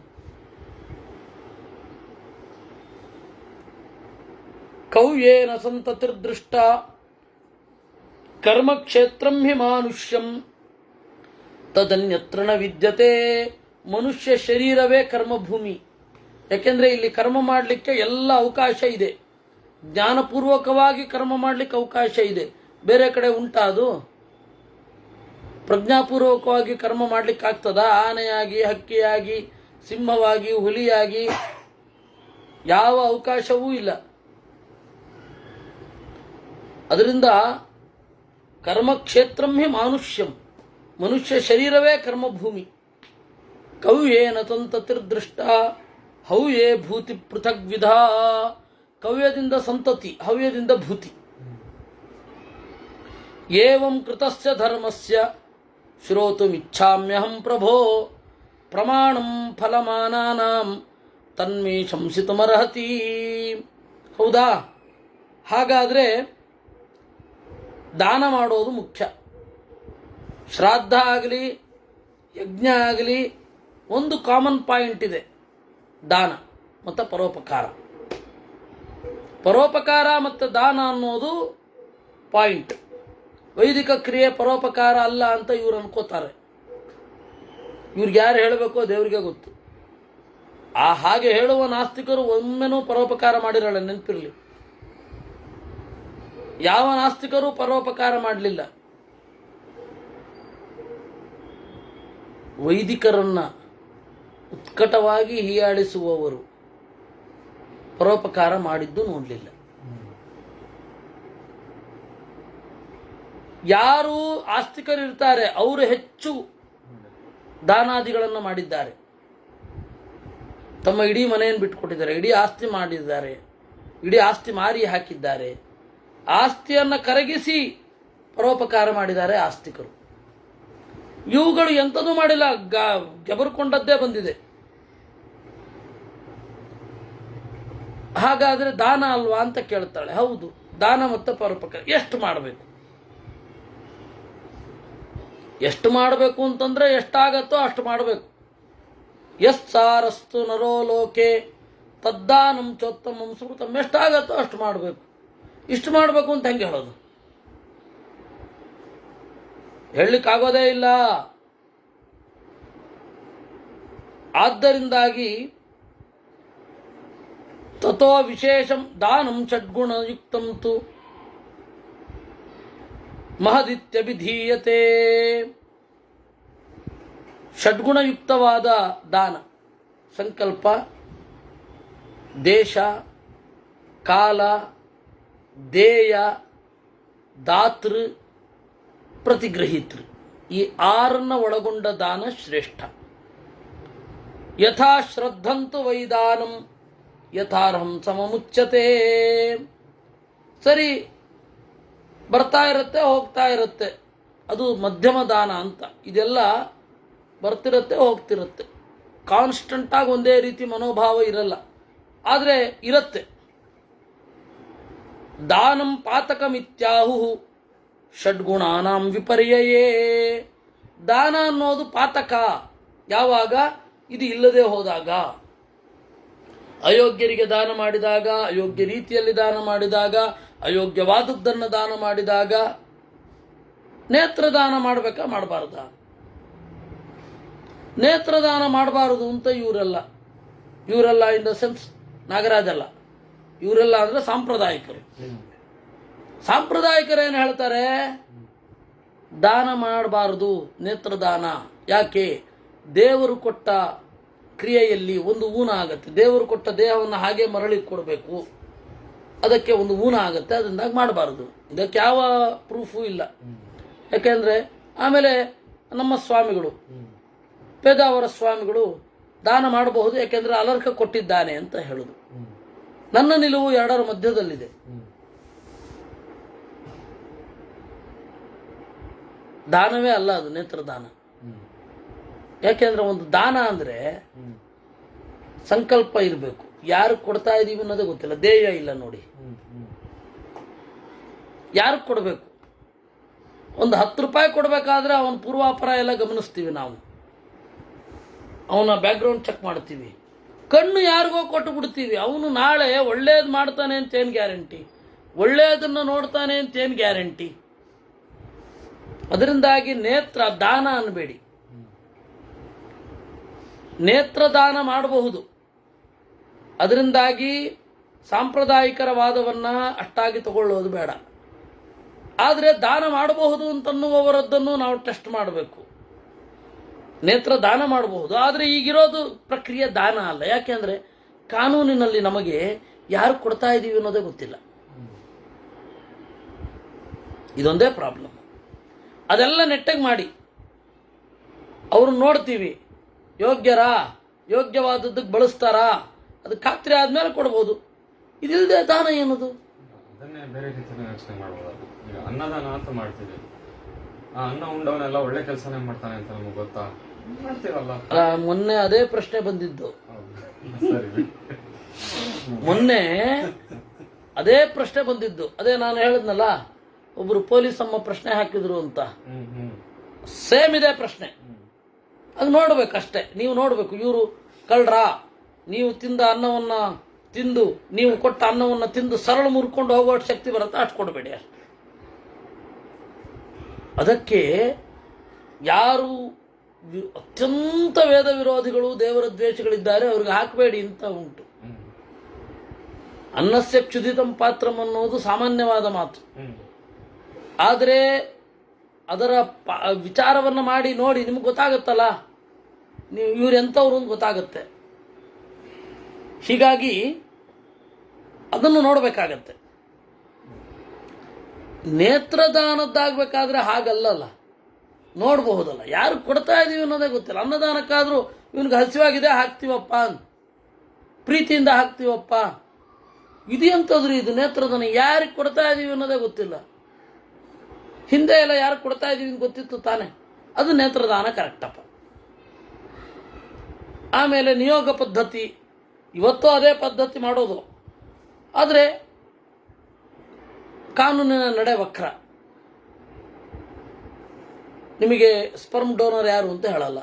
ಕವ್ಯೇನ ಸಂತತಿರ್ದೃಷ್ಟ ಕರ್ಮಕ್ಷೇತ್ರಂ ಹಿ ಮಾನುಷ್ಯಂ ತದನ್ಯತ್ರ ನ ವಿದ್ಯತೆ. ಮನುಷ್ಯ ಶರೀರವೇ ಕರ್ಮಭೂಮಿ. ಯಾಕೆಂದ್ರೆ ಇಲ್ಲಿ ಕರ್ಮ ಮಾಡಲಿಕ್ಕೆ ಎಲ್ಲ ಅವಕಾಶ ಇದೆ. ಜ್ಞಾನಪೂರ್ವಕವಾಗಿ ಕರ್ಮ ಮಾಡಲಿಕ್ಕೆ ಅವಕಾಶ ಇದೆ. ಬೇರೆ ಕಡೆ ಉಂಟಾ ಅದು? ಪ್ರಜ್ಞಾಪೂರ್ವಕವಾಗಿ ಕರ್ಮ ಮಾಡಲಿಕ್ಕೆ ಆಗ್ತದ? ಆನೆಯಾಗಿ, ಹಕ್ಕಿಯಾಗಿ, ಸಿಂಹವಾಗಿ, ಹುಲಿಯಾಗಿ ಯಾವ ಅವಕಾಶವೂ ಇಲ್ಲ. ಅದರಿಂದ ಕರ್ಮಕ್ಷೇತ್ರಂ ಹಿ ಮಾನುಷ್ಯಂ, ಮನುಷ್ಯ ಶರೀರವೇ ಕರ್ಮಭೂಮಿ. ಕವ್ಯೇನ ಸಂತತಿರ್ದೃಷ್ಟ ಹವ್ಯೇ ಭೂತಿ ಪೃಥಗ್ವಿಧ. ಕವ್ಯದಿಂದ ಸಂತತಿ, ಹವ್ಯದಿಂದ ಭೂತಿ. ಏವಂ ಕೃತಸ್ಯ ಧರ್ಮಸ್ಯ ಶ್ರೋತುಮಿಚ್ಛಾಮ್ಯಹಂ ಪ್ರಭೋ ಪ್ರಮಾಣಂ ಫಲಮಾನಾನಾಂ ತನ್ಮೇ ಶಂಸಿತುಮರ್ಹತಿ. ಹೌದಾ? ಹಾಗಾದರೆ ದಾನ ಮಾಡೋದು ಮುಖ್ಯ. ಶ್ರಾದ್ದ ಆಗಲಿ ಯಜ್ಞ ಆಗಲಿ ಒಂದು ಕಾಮನ್ ಪಾಯಿಂಟ್ ಇದೆ, ದಾನ ಮತ್ತು ಪರೋಪಕಾರ. ಪರೋಪಕಾರ ಮತ್ತು ದಾನ ಅನ್ನೋದು ಪಾಯಿಂಟ್. ವೈದಿಕ ಕ್ರಿಯೆ ಪರೋಪಕಾರ ಅಲ್ಲ ಅಂತ ಇವ್ರು ಅನ್ಕೋತಾರೆ. ಇವ್ರಿಗೆ ಯಾರು ಹೇಳಬೇಕೋ ದೇವರಿಗೆ ಗೊತ್ತು. ಹಾಗೆ ಹೇಳುವ ನಾಸ್ತಿಕರು ಒಮ್ಮೆನೂ ಪರೋಪಕಾರ ಮಾಡಿರಲ್ಲ, ನೆನಪಿರಲಿ. ಯಾವ ನಾಸ್ತಿಕರು ಪರೋಪಕಾರ ಮಾಡಲಿಲ್ಲ. ವೈದಿಕರನ್ನ ಉತ್ಕಟವಾಗಿ ಹೀಯಾಳಿಸುವವರು ಪರೋಪಕಾರ ಮಾಡಿದ್ದು ನೋಡಲಿಲ್ಲ. ಯಾರು ಆಸ್ತಿಕರಿರ್ತಾರೆ ಅವರು ಹೆಚ್ಚು ದಾನಾದಿಗಳನ್ನು ಮಾಡಿದ್ದಾರೆ. ತಮ್ಮ ಇಡೀ ಮನೆಯನ್ನು ಬಿಟ್ಟುಕೊಟ್ಟಿದ್ದಾರೆ, ಇಡೀ ಆಸ್ತಿ ಮಾಡಿದ್ದಾರೆ, ಇಡೀ ಆಸ್ತಿ ಮಾರಿ ಹಾಕಿದ್ದಾರೆ. ಆಸ್ತಿಯನ್ನು ಕರಗಿಸಿ ಪರೋಪಕಾರ ಮಾಡಿದ್ದಾರೆ ಆಸ್ತಿಕರು. ಇವುಗಳು ಎಂಥದೂ ಮಾಡಿಲ್ಲ, ಗೆಬರ್ಕೊಂಡದ್ದೇ ಬಂದಿದೆ. ಹಾಗಾದ್ರೆ ದಾನ ಅಲ್ವಾ ಅಂತ ಕೇಳ್ತಾಳೆ. ಹೌದು, ದಾನ ಮತ್ತು ಪರೋಪಕಾರ ಎಷ್ಟು ಮಾಡಬೇಕು? ಎಷ್ಟು ಮಾಡಬೇಕು ಅಂತಂದ್ರೆ ಎಷ್ಟಾಗತ್ತೋ ಅಷ್ಟು ಮಾಡಬೇಕು. ಯಸ್ಸಾರಸ್ತು ನರೋ ಲೋಕೆ ತದ್ದಾನಂ ಚೋತ್ತಮಂ ಸ್ಮೃತಂ. ಎಷ್ಟಾಗತ್ತೋ ಅಷ್ಟು ಮಾಡಬೇಕು. ಇಷ್ಟು ಮಾಡಬೇಕು ಅಂತ ಹೆಂಗೆ ಹೇಳೋದು? ಹೇಳಲಿಕ್ಕಾಗೋದೇ ಇಲ್ಲ. ಆದ್ದರಿಂದಾಗಿ ತಥೋ ವಿಶೇಷಂ ದಾನಂ ಷಡ್ಗುಣಯುಕ್ತಂ ತು ಮಹದಿತ್ಯಭಿಧೀಯತೆ. ಷಡ್ಗುಣಯುಕ್ತವಾದ ದಾನ ಸಂಕಲ್ಪ, ದೇಶ, ಕಾಲ, ದೇಯ, ದಾತೃ, ಪ್ರತಿಗ್ರಹೀತೃ, ಈ ಆರನ್ನ ಒಳಗೊಂಡ ದಾನ ಶ್ರೇಷ್ಠ. ಯಥಾ ಶ್ರದ್ಧಂತು ವೈದಾನಂ ಯಥಾರ್ಹಂ ಸಮಮುಚ್ಯತೆ. ಸರಿ, ಬರ್ತಾ ಇರುತ್ತೆ ಹೋಗ್ತಾ ಇರುತ್ತೆ, ಅದು ಮಧ್ಯಮ ದಾನ ಅಂತ. ಇದೆಲ್ಲ ಬರ್ತಿರುತ್ತೆ ಹೋಗ್ತಿರುತ್ತೆ, ಕಾನ್ಸ್ಟಂಟಾಗಿ ಒಂದೇ ರೀತಿ ಮನೋಭಾವ ಇರಲ್ಲ, ಆದರೆ ಇರುತ್ತೆ. ದಾನಂ ಪಾತಕಮಿತ್ಯಾಹು ಷಡ್ಗುಣಾನಾಂ ವಿಪರ್ಯಯೇ. ದಾನ ಅನ್ನೋದು ಪಾತಕ ಯಾವಾಗ? ಇದು ಇಲ್ಲದೆ ಹೋದಾಗ, ಅಯೋಗ್ಯರಿಗೆ ದಾನ ಮಾಡಿದಾಗ, ಅಯೋಗ್ಯ ರೀತಿಯಲ್ಲಿ ದಾನ ಮಾಡಿದಾಗ, ಅಯೋಗ್ಯವಾದದ್ದನ್ನು ದಾನ ಮಾಡಿದಾಗ. ನೇತ್ರದಾನ ಮಾಡಬೇಕಾ ಮಾಡಬಾರ್ದ? ನೇತ್ರದಾನ ಮಾಡಬಾರದು ಅಂತ ಇವರೆಲ್ಲ ಇನ್ ದ ಸೆನ್ಸ್ ನಾಗರಾಜ್ ಅಲ್ಲ, ಇವರೆಲ್ಲ ಅಂದ್ರೆ ಸಾಂಪ್ರದಾಯಿಕರು. ಸಾಂಪ್ರದಾಯಿಕರೇನು ಹೇಳ್ತಾರೆ? ದಾನ ಮಾಡಬಾರದು ನೇತ್ರದಾನ. ಯಾಕೆ? ದೇವರು ಕೊಟ್ಟ ಕ್ರಿಯೆಯಲ್ಲಿ ಒಂದು ಊನ ಆಗತ್ತೆ. ದೇವರು ಕೊಟ್ಟ ದೇಹವನ್ನು ಹಾಗೆ ಮರಳಿ ಕೊಡಬೇಕು, ಅದಕ್ಕೆ ಒಂದು ಊನ ಆಗತ್ತೆ, ಅದರಿಂದಾಗಿ ಮಾಡಬಾರದು. ಇದಕ್ಕೆ ಯಾವ ಪ್ರೂಫು ಇಲ್ಲ. ಯಾಕೆಂದ್ರೆ ಆಮೇಲೆ ನಮ್ಮ ಸ್ವಾಮಿಗಳು, ಪೇದಾವರ ಸ್ವಾಮಿಗಳು ದಾನ ಮಾಡಬಹುದು, ಯಾಕೆಂದ್ರೆ ಅಲರ್ಕ ಕೊಟ್ಟಿದ್ದಾನೆ ಅಂತ ಹೇಳುದು. ನನ್ನ ನಿಲುವು ಎರಡರ ಮಧ್ಯದಲ್ಲಿದೆ. ದಾನವೇ ಅಲ್ಲ ಅದು ನೇತ್ರದಾನ. ಯಾಕೆಂದ್ರೆ ಒಂದು ದಾನ ಅಂದ್ರೆ ಸಂಕಲ್ಪ ಇರಬೇಕು. ಯಾರು ಕೊಡ್ತಾ ಇದೀವಿ ಅನ್ನೋದೇ ಗೊತ್ತಿಲ್ಲ, ಧ್ಯೇಯ ಇಲ್ಲ ನೋಡಿ. ಯಾರು ಕೊಡಬೇಕು? ಒಂದು 10 ರೂಪಾಯಿ ಕೊಡಬೇಕಾದ್ರೆ ಅವನ ಪೂರ್ವಾಪರ ಎಲ್ಲ ಗಮನಿಸ್ತೀವಿ ನಾವು, ಅವನ ಬ್ಯಾಕ್ಗ್ರೌಂಡ್ ಚೆಕ್ ಮಾಡ್ತೀವಿ. ಕಣ್ಣು ಯಾರಿಗೋ ಕೊಟ್ಟು ಬಿಡ್ತೀವಿ, ಅವನು ನಾಳೆ ಒಳ್ಳೇದು ಮಾಡ್ತಾನೆ ಅಂತ ಏನು ಗ್ಯಾರಂಟಿ? ಒಳ್ಳೆಯದನ್ನು ನೋಡ್ತಾನೆ ಅಂತ ಏನು ಗ್ಯಾರಂಟಿ? ಅದರಿಂದಾಗಿ ನೇತ್ರ ದಾನ ಅನ್ಬೇಡಿ. ನೇತ್ರದಾನ ಮಾಡಬಹುದು, ಅದರಿಂದಾಗಿ ಸಾಂಪ್ರದಾಯಿಕರ ವಾದವನ್ನ ಅಷ್ಟಾಗಿ ತಗೊಳ್ಳೋದು ಬೇಡ. ಆದರೆ ದಾನ ಮಾಡಬಹುದು ಅಂತನ್ನುವವರದ್ದನ್ನು ನಾವು ಟೆಸ್ಟ್ ಮಾಡಬೇಕು. ನೇತ್ರ ದಾನ ಮಾಡಬಹುದು, ಆದರೆ ಈಗಿರೋದು ಪ್ರಕ್ರಿಯೆ ದಾನ ಅಲ್ಲ. ಯಾಕೆಂದ್ರೆ ಕಾನೂನಿನಲ್ಲಿ ನಮಗೆ ಯಾರು ಕೊಡ್ತಾ ಇದ್ದೀವಿ ಅನ್ನೋದೇ ಗೊತ್ತಿಲ್ಲ. ಇದೊಂದೇ ಪ್ರಾಬ್ಲಮ್. ಅದೆಲ್ಲ ನೆಟ್ಟಗೆ ಮಾಡಿ ಅವ್ರನ್ನ ನೋಡ್ತೀವಿ, ಯೋಗ್ಯರಾ, ಯೋಗ್ಯವಾದದ್ದಕ್ಕೆ ಬಳಸ್ತಾರಾ, ಅದು ಖಾತ್ರಿ ಆದ್ಮೇಲೆ ಕೊಡ್ಬೋದು. ಇದಿಲ್ಲದೆ ದಾನ ಏನದು? ಅದನ್ನೇ ಬೇರೆ ರೀತಿಯಲ್ಲಿ ಯೋಚನೆ ಮಾಡ್ಬೋದು. ಈಗ ಅನ್ನದಾನ ಅಂತ ಮಾಡ್ತೀವಿ, ಆ ಅನ್ನ ಉಂಡವನೆಲ್ಲ ಒಳ್ಳೆ ಕೆಲಸನೇ ಮಾಡ್ತಾನೆ ಅಂತ ನಮ್ಗೆ ಗೊತ್ತಾ? ಮಾಡ್ತೀವಲ್ಲ. ಮೊನ್ನೆ ಅದೇ ಪ್ರಶ್ನೆ ಬಂದಿದ್ದು. ಸರಿ, ಮೊನ್ನೆ ಅದೇ ಪ್ರಶ್ನೆ ಬಂದಿದ್ದು. ಅದೇ ನಾನು ಹೇಳಿದ್ನಲ್ಲ, ಒಬ್ರು ಪೊಲೀಸ್ ಅಮ್ಮ ಪ್ರಶ್ನೆ ಹಾಕಿದ್ರು ಅಂತ. ಸೇಮ್ ಇದೆ ಪ್ರಶ್ನೆ. ಅದು ನೋಡ್ಬೇಕಷ್ಟೇ, ನೀವು ನೋಡ್ಬೇಕು. ಇವರು ಕಳ್ರಾ, ನೀವು ತಿಂದ ಅನ್ನವನ್ನ ತಿಂದು, ನೀವು ಕೊಟ್ಟ ಅನ್ನವನ್ನ ತಿಂದು ಸರಳ ಮುರ್ಕೊಂಡು ಹೋಗೋ ಶಕ್ತಿ ಬರುತ್ತೆ, ಅಷ್ಟು ಕೊಡಬೇಡಿ ಅಷ್ಟೆ. ಅದಕ್ಕೆ ಯಾರು ಅತ್ಯಂತ ವೇದ ವಿರೋಧಿಗಳು, ದೇವರ ದ್ವೇಷಗಳಿದ್ದಾರೆ, ಅವ್ರಿಗೆ ಹಾಕಬೇಡಿ ಅಂತ ಉಂಟು. ಅನ್ನಸ್ಯ ಕ್ಷುದಿತಂ ಪಾತ್ರಂ ಅನ್ನೋದು ಸಾಮಾನ್ಯವಾದ ಮಾತು. ಆದರೆ ಅದರ ವಿಚಾರವನ್ನು ಮಾಡಿ ನೋಡಿ, ನಿಮ್ಗೆ ಗೊತ್ತಾಗುತ್ತಲ್ಲ, ನೀವು ಇವರೆಂಥವ್ರು ಅಂತ ಗೊತ್ತಾಗುತ್ತೆ. ಹೀಗಾಗಿ ಅದನ್ನು ನೋಡಬೇಕಾಗತ್ತೆ. ನೇತ್ರದಾನದ್ದಾಗಬೇಕಾದ್ರೆ ಹಾಗಲ್ಲಲ್ಲ, ನೋಡಬಹುದಲ್ಲ. ಯಾರು ಕೊಡ್ತಾ ಇದೀವಿ ಅನ್ನೋದೇ ಗೊತ್ತಿಲ್ಲ. ಅನ್ನದಾನಕ್ಕಾದ್ರೂ ಇವನಿಗೆ ಹಸಿವಾಗಿದೆ ಹಾಕ್ತೀವಪ್ಪ, ಪ್ರೀತಿಯಿಂದ ಹಾಕ್ತೀವಪ್ಪ. ಇದು ಎಂಥದ್ರಿ ಇದು ನೇತ್ರದಾನ? ಯಾರಿಗೆ ಕೊಡ್ತಾ ಇದೀವಿ ಅನ್ನೋದೇ ಗೊತ್ತಿಲ್ಲ. ಹಿಂದೆ ಎಲ್ಲ ಯಾರು ಕೊಡ್ತಾ ಇದೀವಿ ಅಂತ ಗೊತ್ತಿತ್ತು ತಾನೆ, ಅದು ನೇತ್ರದಾನ ಕರೆಕ್ಟಪ್ಪ. ಆಮೇಲೆ ನಿಯೋಗ ಪದ್ಧತಿ, ಇವತ್ತು ಅದೇ ಪದ್ಧತಿ ಮಾಡೋದು, ಆದರೆ ಕಾನೂನಿನ ನಡೆ ವಕ್ರ. ನಿಮಗೆ ಸ್ಪರ್ಮ್ ಡೋನರ್ ಯಾರು ಅಂತ ಹೇಳಲ್ಲ,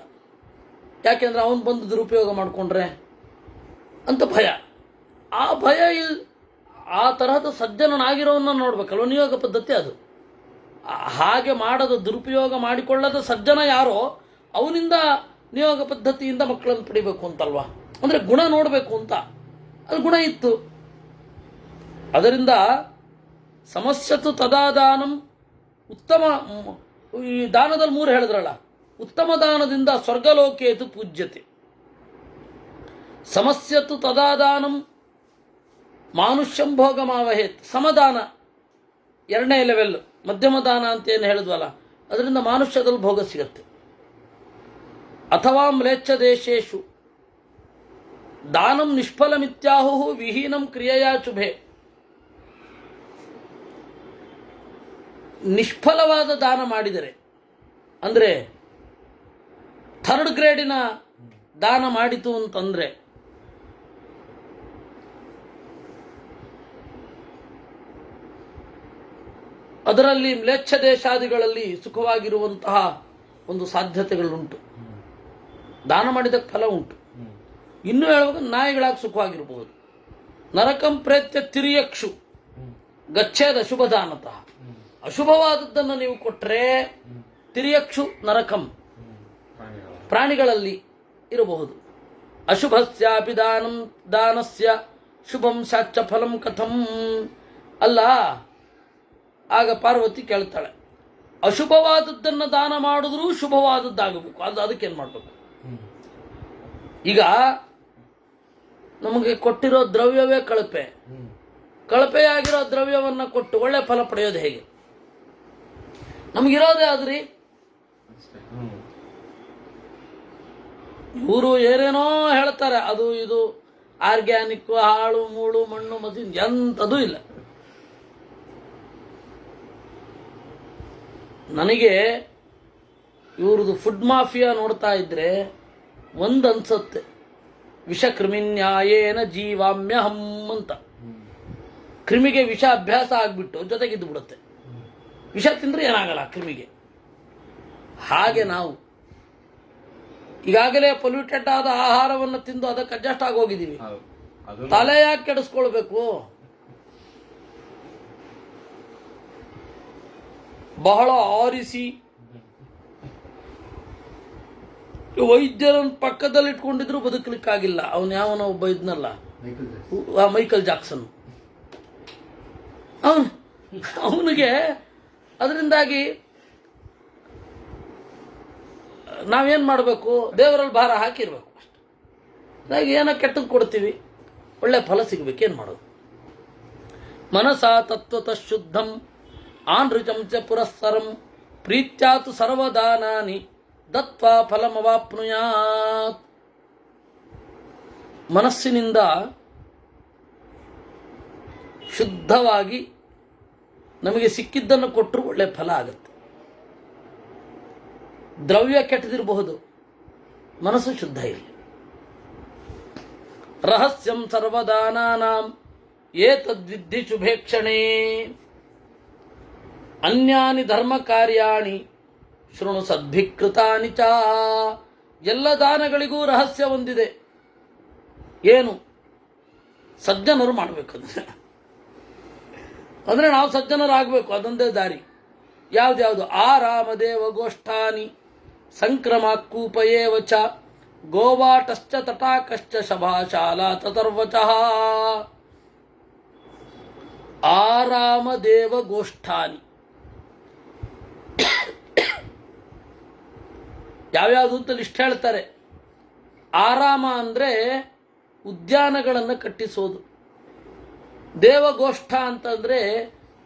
ಯಾಕೆಂದ್ರೆ ಅವನು ಬಂದು ದುರುಪಯೋಗ ಮಾಡಿಕೊಂಡ್ರೆ ಅಂತ ಭಯ. ಆ ಭಯ ಆ ತರಹದ ಸಜ್ಜನನಾಗಿರೋವನ್ನ ನೋಡ್ಬೇಕಲ್ವ ನಿಯೋಗ ಪದ್ಧತಿ. ಅದು ಹಾಗೆ ಮಾಡದ, ದುರುಪಯೋಗ ಮಾಡಿಕೊಳ್ಳದ ಸಜ್ಜನ ಯಾರೋ ಅವನಿಂದ ನಿಯೋಗ ಪದ್ಧತಿಯಿಂದ ಮಕ್ಕಳನ್ನು ಪಡಿಬೇಕು ಅಂತಲ್ವಾ. ಅಂದ್ರೆ ಗುಣ ನೋಡಬೇಕು ಅಂತ, ಅದು ಗುಣ ಇತ್ತು. ಅದರಿಂದ ಸಮಸ್ಯತು ತದಾದಾನಂ ಉತ್ತಮ. ಈ ದಾನದಲ್ಲಿ 3 ಹೇಳಿದ್ರಲ್ಲ, ಉತ್ತಮ ದಾನದಿಂದ ಸ್ವರ್ಗಲೋಕೇತು ಪೂಜ್ಯತೆ. ಸಮಸ್ಯತು ತದಾದಾನಂ ಮಾನುಷ್ಯಂ ಭೋಗಮಾವಹೇತ್. ಸಮದಾನ 2ನೇ ಲೆವೆಲ್, ಮಧ್ಯಮ ದಾನ ಅಂತ ಏನು ಹೇಳಿದ್ವಲ್ಲ, ಅದರಿಂದ ಮಾನುಷ್ಯದಲ್ಲಿ ಭೋಗ ಸಿಗತ್ತೆ. ಅಥವಾ ಮ್ಲೇಚ್ಛ ದೇಶೇಶು ದಾನಂ ನಿಷ್ಫಲಮಿತ್ಯಾಹು ವಿಹೀನಂ ಕ್ರಿಯೆಯ ಶುಭೆ. ನಿಷ್ಫಲವಾದ ದಾನ ಮಾಡಿದರೆ ಅಂದರೆ ಥರ್ಡ್ ಗ್ರೇಡಿನ ದಾನ ಮಾಡಿತು ಅಂತಂದ್ರೆ ಅದರಲ್ಲಿ ಮ್ಲೇಚ್ಛ ದೇಶಾದಿಗಳಲ್ಲಿ ಸುಖವಾಗಿರುವಂತಹ ಒಂದು ಸಾಧ್ಯತೆಗಳುಂಟು. ದಾನ ಮಾಡಿದ ಫಲ ಉಂಟು. ಇನ್ನೂ ಹೇಳುವಾಗ ನಾಯಿಗಳಾಗಿ ಸುಖವಾಗಿರಬಹುದು. ನರಕಂ ಪ್ರೇತ್ಯ ತಿರ್ಯಕ್ಷು ಗಚ್ಚೇದ ಅಶುಭದಾನತಃ. ಅಶುಭವಾದದ್ದನ್ನು ನೀವು ಕೊಟ್ಟರೆ ತಿರ್ಯಕ್ಷು ನರಕಂ ಪ್ರಾಣಿಗಳಲ್ಲಿ ಇರಬಹುದು. ಅಶುಭಸ್ಯಾಪಿ ದಾನಸ್ಯ ಶುಭಂ ಸಾಚ ಫಲಂ ಕಥಂ. ಅಲ್ಲ, ಆಗ ಪಾರ್ವತಿ ಕೇಳ್ತಾಳೆ, ಅಶುಭವಾದದ್ದನ್ನು ದಾನ ಮಾಡಿದ್ರೂ ಶುಭವಾದದ್ದಾಗಬೇಕು, ಅದಕ್ಕೇನು ಮಾಡಬೇಕು? ಈಗ ನಮಗೆ ಕೊಟ್ಟಿರೋ ದ್ರವ್ಯವೇ ಕಳಪೆ, ಕಳಪೆಯಾಗಿರೋ ದ್ರವ್ಯವನ್ನು ಕೊಟ್ಟು ಒಳ್ಳೆ ಫಲ ಪಡೆಯೋದು ಹೇಗೆ? ನಮಗಿರೋದೇ ಆದ್ರಿ. ಇವರು ಏನೇನೋ ಹೇಳ್ತಾರೆ, ಅದು ಇದು ಆರ್ಗ್ಯಾನಿಕ್, ಹಾಳು ಮೂಳು ಮಣ್ಣು ಮಸಿ ಎಂಥದೂ ಇಲ್ಲ. ನನಗೆ ಇವ್ರದ್ದು ಫುಡ್ ಮಾಫಿಯಾ ನೋಡ್ತಾ ಇದ್ರೆ ಒಂದು ಅನ್ಸತ್ತೆ, ವಿಷಕ್ರಿಮಿನ್ಯಾಯೇನ ಜೀವಾಮ್ಯಹಂ ಅಂತ. ಕ್ರಿಮಿಗೆ ವಿಷ ಅಭ್ಯಾಸ ಆಗ್ಬಿಟ್ಟು ಜೊತೆಗಿದ್ದು ಬಿಡುತ್ತೆ. ವಿಷ ತಿಂದ್ರೆ ಏನಾಗಲ್ಲ ಕ್ರಿಮಿಗೆ. ಹಾಗೆ ನಾವು ಈಗಾಗಲೇ ಪೊಲ್ಯೂಟೆಡ್ ಆದ ಆಹಾರವನ್ನು ತಿಂದು ಅದಕ್ಕೆ ಅಡ್ಜಸ್ಟ್ ಆಗೋಗಿದ್ದೀವಿ. ತಲೆ ಯಾಕೆ ಕೆಡಿಸ್ಕೊಳ್ಬೇಕು? ಬಹಳ ಆರಿಸಿ ವೈದ್ಯರನ್ನು ಪಕ್ಕದಲ್ಲಿ ಇಟ್ಕೊಂಡಿದ್ರು ಬದುಕಲಿಕ್ಕಾಗಿಲ್ಲ. ಅವನು ಯಾವನೋ ಒಬ್ಬ ಇದ್ನಲ್ಲ, ಮೈಕಲ್ ಜಾಕ್ಸನ್, ಅವನಿಗೆ ಅದರಿಂದಾಗಿ ನಾವೇನು ಮಾಡಬೇಕು? ದೇವರಲ್ಲಿ ಭಾರ ಹಾಕಿರ್ಬೇಕು ಅಷ್ಟೆ. ಹಾಗಾಗಿ ಏನೋ ಕೆಟ್ಟದ್ದು ಕೊಡ್ತೀವಿ, ಒಳ್ಳೆ ಫಲ ಸಿಗಬೇಕು, ಏನು ಮಾಡೋದು? ಮನಸಾ ತತ್ವತಃ ಶುದ್ಧಂ ಆನೃಚಂ ಚ ಪುರಸ್ಸರಂ ಪ್ರೀತ್ಯಾತು ಸರ್ವದಾನಾನಿ ದತ್ವಾ ಫಲಮವಾಪ್ನುಯಾತ್. ಮನಸ್ಸಿನಿಂದ ಶುದ್ಧವಾಗಿ ನಮಗೆ ಸಿಕ್ಕಿದ್ದನ್ನು ಕೊಟ್ಟರು ಒಳ್ಳೆ ಫಲ ಆಗುತ್ತೆ. ದ್ರವ್ಯ ಕೆಟ್ಟದಿರಬಹುದು, ಮನಸ್ಸು ಶುದ್ಧ ಇರಲಿ. ರಹಸ್ಯಂ ಸರ್ವದಾನಾನಾಂ ಏತದ್ವಿದ್ಧಿ ಶುಭೇಕ್ಷಣೆ ಅನ್ಯಾನಿ ಧರ್ಮ ಕಾರ್ಯಾಣಿ ಶೃಣು ಸದ್ಭಿಕೃತಾನಿ ಚ. ಎಲ್ಲ ದಾನಗಳಿಗೂ ರಹಸ್ಯ ಹೊಂದಿದೆ. ಏನು? ಸಜ್ಜನರು ಮಾಡಬೇಕು ಅಂದ್ರೆ ನಾವು ಸಜ್ಜನರಾಗಬೇಕು, ಅದೊಂದೇ ದಾರಿ. ಯಾವ್ದ್ಯಾವುದು? ಆರಾಮದೇವ ಗೋಷ್ಠಾನಿ ಸಂಕ್ರಮ ಕೂಪಯೇವ ಚ ಗೋವಾಟಶ್ಚ ತಟಾಕಶ್ಚ ಶಭಾಶಾಲಾ ತತರ್ವಚಃ. ಆರಾಮದೇವ ಗೋಷ್ಠಾನಿ ಯಾವ್ಯಾವುದು ಅಂತ ಲಿಸ್ಟ್ ಹೇಳ್ತಾರೆ. ಆರಾಮ ಅಂದ್ರೆ ಉದ್ಯಾನಗಳನ್ನು ಕಟ್ಟಿಸೋದು. ದೇವಗೋಷ್ಠ ಅಂತಂದ್ರೆ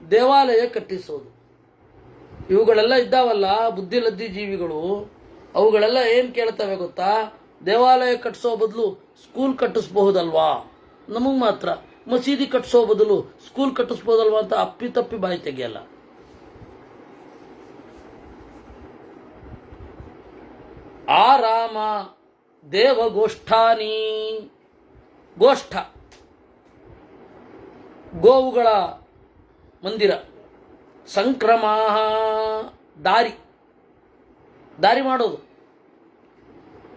ದೇವಾಲಯ ಕಟ್ಟಿಸೋದು. ಇವುಗಳೆಲ್ಲ ಇದ್ದಾವಲ್ಲ ಬುದ್ಧಿಲದ್ದಿ ಜೀವಿಗಳು, ಅವುಗಳೆಲ್ಲ ಏನು ಕೇಳ್ತವೆ ಗೊತ್ತಾ? ದೇವಾಲಯ ಕಟ್ಟಿಸೋ ಬದಲು ಸ್ಕೂಲ್ ಕಟ್ಟಿಸ್ಬಹುದಲ್ವಾ? ನಮಗೆ ಮಾತ್ರ ಮಸೀದಿ ಕಟ್ಟಿಸೋ ಬದಲು ಸ್ಕೂಲ್ ಕಟ್ಟಿಸ್ಬೋದಲ್ವಾ ಅಂತ ಅಪ್ಪಿತಪ್ಪಿ ಬಾಯಿ ತೆಗೆಯಲ್ಲ. ಆರಾಮ ದೇವಗೋಷ್ಠಾನಿ. ಗೋಷ್ಠ ಗೋವುಗಳ ಮಂದಿರ. ಸಂಕ್ರಮ ದಾರಿ, ದಾರಿ ಮಾಡೋದು.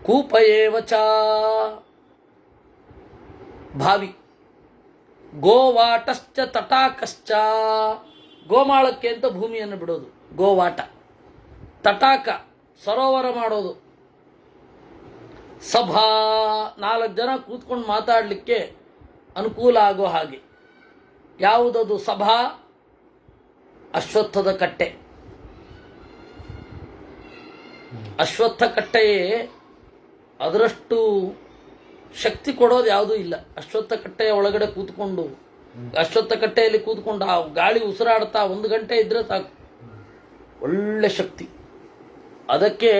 ಕೂಪಯೇವಚ ಭಾವಿ. ಗೋವಾಟಶ್ಚ ತಟಾಕಶ್ಚ ಗೋಮಾಳಕ್ಕೆ ಅಂತ ಭೂಮಿಯನ್ನು ಬಿಡೋದು ಗೋವಾಟ. ತಟಾಕ ಸರೋವರ ಮಾಡೋದು. ಸಭಾ 4 ಜನ ಕೂತ್ಕೊಂಡು ಮಾತಾಡಲಿಕ್ಕೆ ಅನುಕೂಲ ಆಗೋ ಹಾಗೆ. ಯಾವುದದು ಸಭಾ? ಅಶ್ವತ್ಥದ ಕಟ್ಟೆ. ಅಶ್ವತ್ಥ ಕಟ್ಟೆಯೇ ಅದರಷ್ಟು ಶಕ್ತಿ ಕೊಡೋದು ಯಾವುದೂ ಇಲ್ಲ. ಅಶ್ವತ್ಥ ಕಟ್ಟೆಯ ಒಳಗಡೆ ಕೂತ್ಕೊಂಡು, ಅಶ್ವತ್ಥ ಕಟ್ಟೆಯಲ್ಲಿ ಕೂತ್ಕೊಂಡು ಆ ಗಾಳಿ ಉಸಿರಾಡ್ತಾ 1 ಗಂಟೆ ಇದ್ರೆ ಸಾಕು, ಒಳ್ಳೆ ಶಕ್ತಿ. ಅದಕ್ಕೆ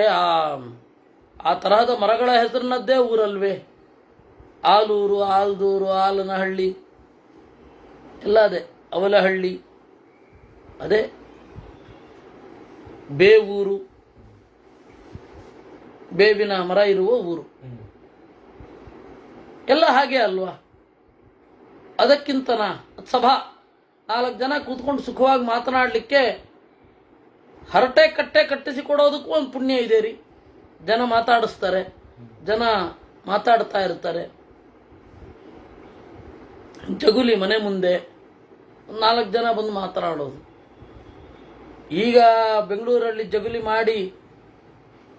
ಆ ತರಹದ ಮರಗಳ ಹೆಸರಿನದ್ದೇ ಊರಲ್ವೇ. ಆಲೂರು, ಆಲ್ದೂರು, ಆಲನಹಳ್ಳಿ ಎಲ್ಲ ಅದೇ. ಅವಲಹಳ್ಳಿ ಅದೇ. ಬೇವೂರು, ಬೇವಿನ ಮರ ಇರುವ ಊರು ಎಲ್ಲ ಹಾಗೆ ಅಲ್ವಾ? ಅದಕ್ಕಿಂತನ ಸಭಾ 4 ಜನ ಕೂತ್ಕೊಂಡು ಸುಖವಾಗಿ ಮಾತನಾಡಲಿಕ್ಕೆ ಹರಟೆ ಕಟ್ಟೆ ಕಟ್ಟಿಸಿಕೊಡೋದಕ್ಕೂ ಒಂದು ಪುಣ್ಯ ಇದೆ ರೀ. ಜನ ಮಾತಾಡಿಸ್ತಾರೆ, ಜನ ಮಾತಾಡ್ತಾ ಇರ್ತಾರೆ. ಜಗುಲಿ ಮನೆ ಮುಂದೆ 4 ಜನ ಬಂದು ಮಾತನಾಡೋದು. ಈಗ ಬೆಂಗಳೂರಲ್ಲಿ ಜಗುಲಿ ಮಾಡಿ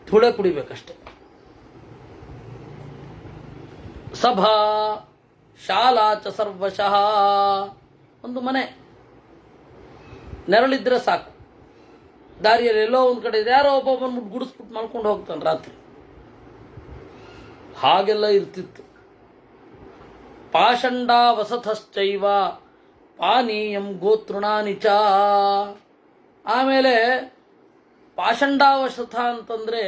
ಧೂಳೆ ಕುಡಿಬೇಕಷ್ಟೆ. ಸಭಾ ಶಾಲಾ ಚ ಸರ್ವಶಃ. ಒಂದು ಮನೆ ನೆರಳಿದ್ರೆ ಸಾಕು. ದಾರಿಯಲ್ಲಿ ಎಲ್ಲೋ ಒಂದು ಕಡೆ ಯಾರೋ ಒಬ್ಬ ಬಂದ್ಬಿಟ್ಟು ಗುಡಿಸ್ಬಿಟ್ಟು ಮಾಡ್ಕೊಂಡು ಹೋಗ್ತಾನೆ ರಾತ್ರಿ. ಹಾಗೆಲ್ಲ ಇರ್ತಿತ್ತು. ಪಾಷಂಡ ವಸತಶ್ಚೈವ ಪಾನೀಯಂ ಗೋತೃಣಾನಿ ಚ. ಆಮೇಲೆ ಪಾಷಂಡಾವಸಥ ಅಂತಂದರೆ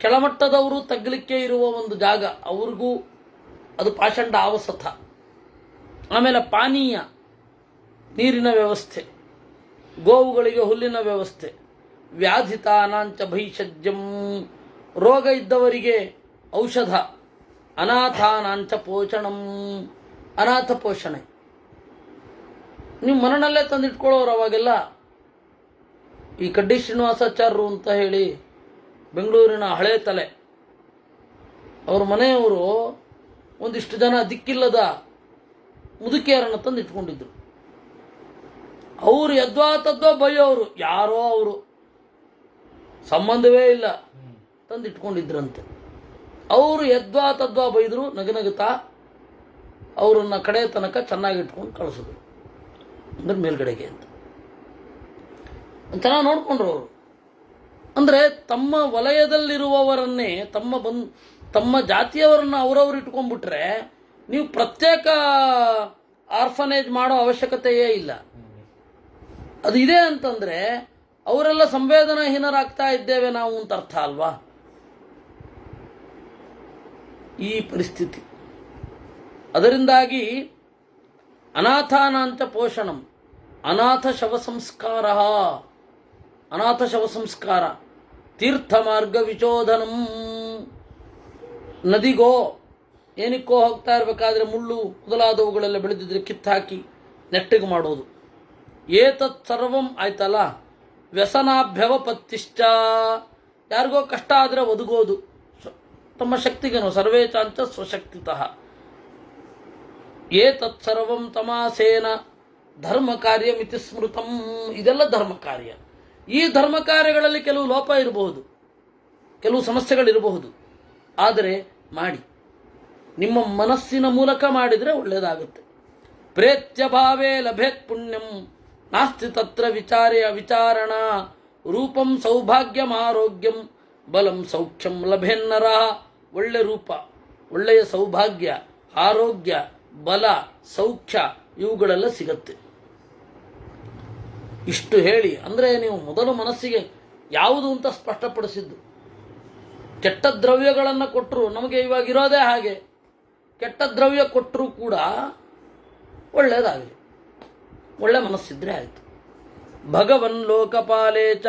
ಕೆಳಮಟ್ಟದವರು ತಗ್ಗಲಿಕ್ಕೆ ಇರುವ ಒಂದು ಜಾಗ, ಅವ್ರಿಗೂ ಅದು ಪಾಷಂಡ ಅವಸಥ. ಆಮೇಲೆ ಪಾನೀಯ ನೀರಿನ ವ್ಯವಸ್ಥೆ, ಗೋವುಗಳಿಗೆ ಹುಲ್ಲಿನ ವ್ಯವಸ್ಥೆ, ವ್ಯಾಧಿತಾನಾಂಚ ಭೈಷಜ್ಯಂ ರೋಗ ಇದ್ದವರಿಗೆ ಔಷಧ, ಅನಾಥಾನಾಂಚ ಪೋಷಣಂ ಅನಾಥ ಪೋಷಣೆ. ನೀವು ಮನನಲ್ಲೇ ತಂದಿಟ್ಕೊಳ್ಳೋರು. ಅವಾಗೆಲ್ಲ ಈ ಕಡ್ಡಿ ಶ್ರೀನಿವಾಸಾಚಾರ್ಯರು ಅಂತ ಹೇಳಿ ಬೆಂಗಳೂರಿನ ಹಳೆ ತಲೆ, ಅವ್ರ ಮನೆಯವರು ಒಂದಿಷ್ಟು ಜನ ದಿಕ್ಕಿಲ್ಲದ ಮುದುಕಿಯರನ್ನು ತಂದು ಇಟ್ಕೊಂಡಿದ್ರು. ಅವರು ಯದ್ವಾ ತದ್ವಾ ಬೈಯೋರು, ಯಾರೋ ಅವರು ಸಂಬಂಧವೇ ಇಲ್ಲ ತಂದಿಟ್ಕೊಂಡಿದ್ರಂತೆ. ಅವರು ಯದ್ವಾ ತದ್ವಾ ಬೈದರು, ನಗನಗುತ್ತಾ ಅವರನ್ನ ಕಡೆ ತನಕ ಚೆನ್ನಾಗಿ ಇಟ್ಕೊಂಡು ಕಳಿಸಿದ್ರು. ಅಂದ್ರೆ ಮೇಲ್ಗಡೆಗೆ ಅಂತ ಚೆನ್ನಾಗಿ ನೋಡ್ಕೊಂಡ್ರು ಅವರು. ಅಂದರೆ ತಮ್ಮ ವಲಯದಲ್ಲಿರುವವರನ್ನೇ ತಮ್ಮ ಜಾತಿಯವರನ್ನು ಅವರವ್ರು ಇಟ್ಕೊಂಡ್ಬಿಟ್ರೆ ನೀವು ಪ್ರತ್ಯೇಕ ಆರ್ಫನೇಜ್ ಮಾಡೋ ಅವಶ್ಯಕತೆಯೇ ಇಲ್ಲ. ಅದು ಇದೆ ಅಂತಂದ್ರೆ ಅವರೆಲ್ಲ ಸಂವೇದನಾಹೀನರಾಗ್ತಾ ಇದ್ದೇವೆ ನಾವು ಅಂತ ಅರ್ಥ ಅಲ್ವಾ? ಈ ಪರಿಸ್ಥಿತಿ. ಅದರಿಂದಾಗಿ ಅನಾಥಾನಾಂಚ ಪೋಷಣಂ, ಅನಾಥ ಶವ ಸಂಸ್ಕಾರ, ಅನಾಥ ಶವ ಸಂಸ್ಕಾರ, ತೀರ್ಥ ಮಾರ್ಗ ವಿಚೋದನಂ. ನದಿಗೋ ಏನಕ್ಕೋ ಹೋಗ್ತಾ ಇರಬೇಕಾದ್ರೆ ಮುಳ್ಳು ಮೊದಲಾದವುಗಳೆಲ್ಲ ಬೆಳೆದಿದ್ರೆ ಕಿತ್ತಾಕಿ ನೆಟ್ಟಿಗೆ ಮಾಡೋದು. ಏತತ್ ಸರ್ವಂ ಆಯ್ತಲ್ಲ. ವ್ಯಸನಾಭ್ಯವಪತ್ತಿಶ್ಚ, ಯಾರಿಗೋ ಕಷ್ಟ ಆದರೆ ಒದಗೋದು ತಮ್ಮ ಶಕ್ತಿಗೇನು. ಸರ್ವೇ ಚಾಂಚ ಸ್ವಶಕ್ತಿತಃ. ಏತತ್ ಸರ್ವಂ ತಮಾಸೇನ ಧರ್ಮ ಕಾರ್ಯ ಮಿತಿ ಸ್ಮೃತಂ. ಇದೆಲ್ಲ ಧರ್ಮ ಕಾರ್ಯ. ಈ ಧರ್ಮ ಕಾರ್ಯಗಳಲ್ಲಿ ಕೆಲವು ಲೋಪ ಇರಬಹುದು, ಕೆಲವು ಸಮಸ್ಯೆಗಳಿರಬಹುದು. ಆದರೆ ಮಾಡಿ, ನಿಮ್ಮ ಮನಸ್ಸಿನ ಮೂಲಕ ಮಾಡಿದರೆ ಒಳ್ಳೆಯದಾಗುತ್ತೆ. ಪ್ರೇತ್ಯ ಭಾವೇ ಲಭೇತ್ ಪುಣ್ಯಂ ನಾಸ್ತಿ ತತ್ರ ವಿಚಾರಣ. ರೂಪಂ ಸೌಭಾಗ್ಯಂ ಆರೋಗ್ಯಂ ಬಲಂ ಸೌಖ್ಯಂ ಲಭೆನ್ನರ. ಒಳ್ಳೆ ರೂಪ, ಒಳ್ಳೆಯ ಸೌಭಾಗ್ಯ, ಆರೋಗ್ಯ, ಬಲ, ಸೌಖ್ಯ ಇವುಗಳೆಲ್ಲ ಸಿಗತ್ತೆ. ಇಷ್ಟು ಹೇಳಿ ಅಂದರೆ ನೀವು ಮೊದಲು ಮನಸ್ಸಿಗೆ ಯಾವುದು ಅಂತ ಸ್ಪಷ್ಟಪಡಿಸಿದ್ದು. ಕೆಟ್ಟ ದ್ರವ್ಯಗಳನ್ನು ಕೊಟ್ಟರು, ನಮಗೆ ಇವಾಗ ಇರೋದೇ ಹಾಗೆ. ಕೆಟ್ಟ ದ್ರವ್ಯ ಕೊಟ್ಟರೂ ಕೂಡ ಒಳ್ಳೆಯದಾಗಲಿ, ಒಳ್ಳೆ ಮನಸ್ಸಿದ್ರೆ ಆಯಿತು. ಭಗವನ್ ಲೋಕಪಾಲೇ ಚ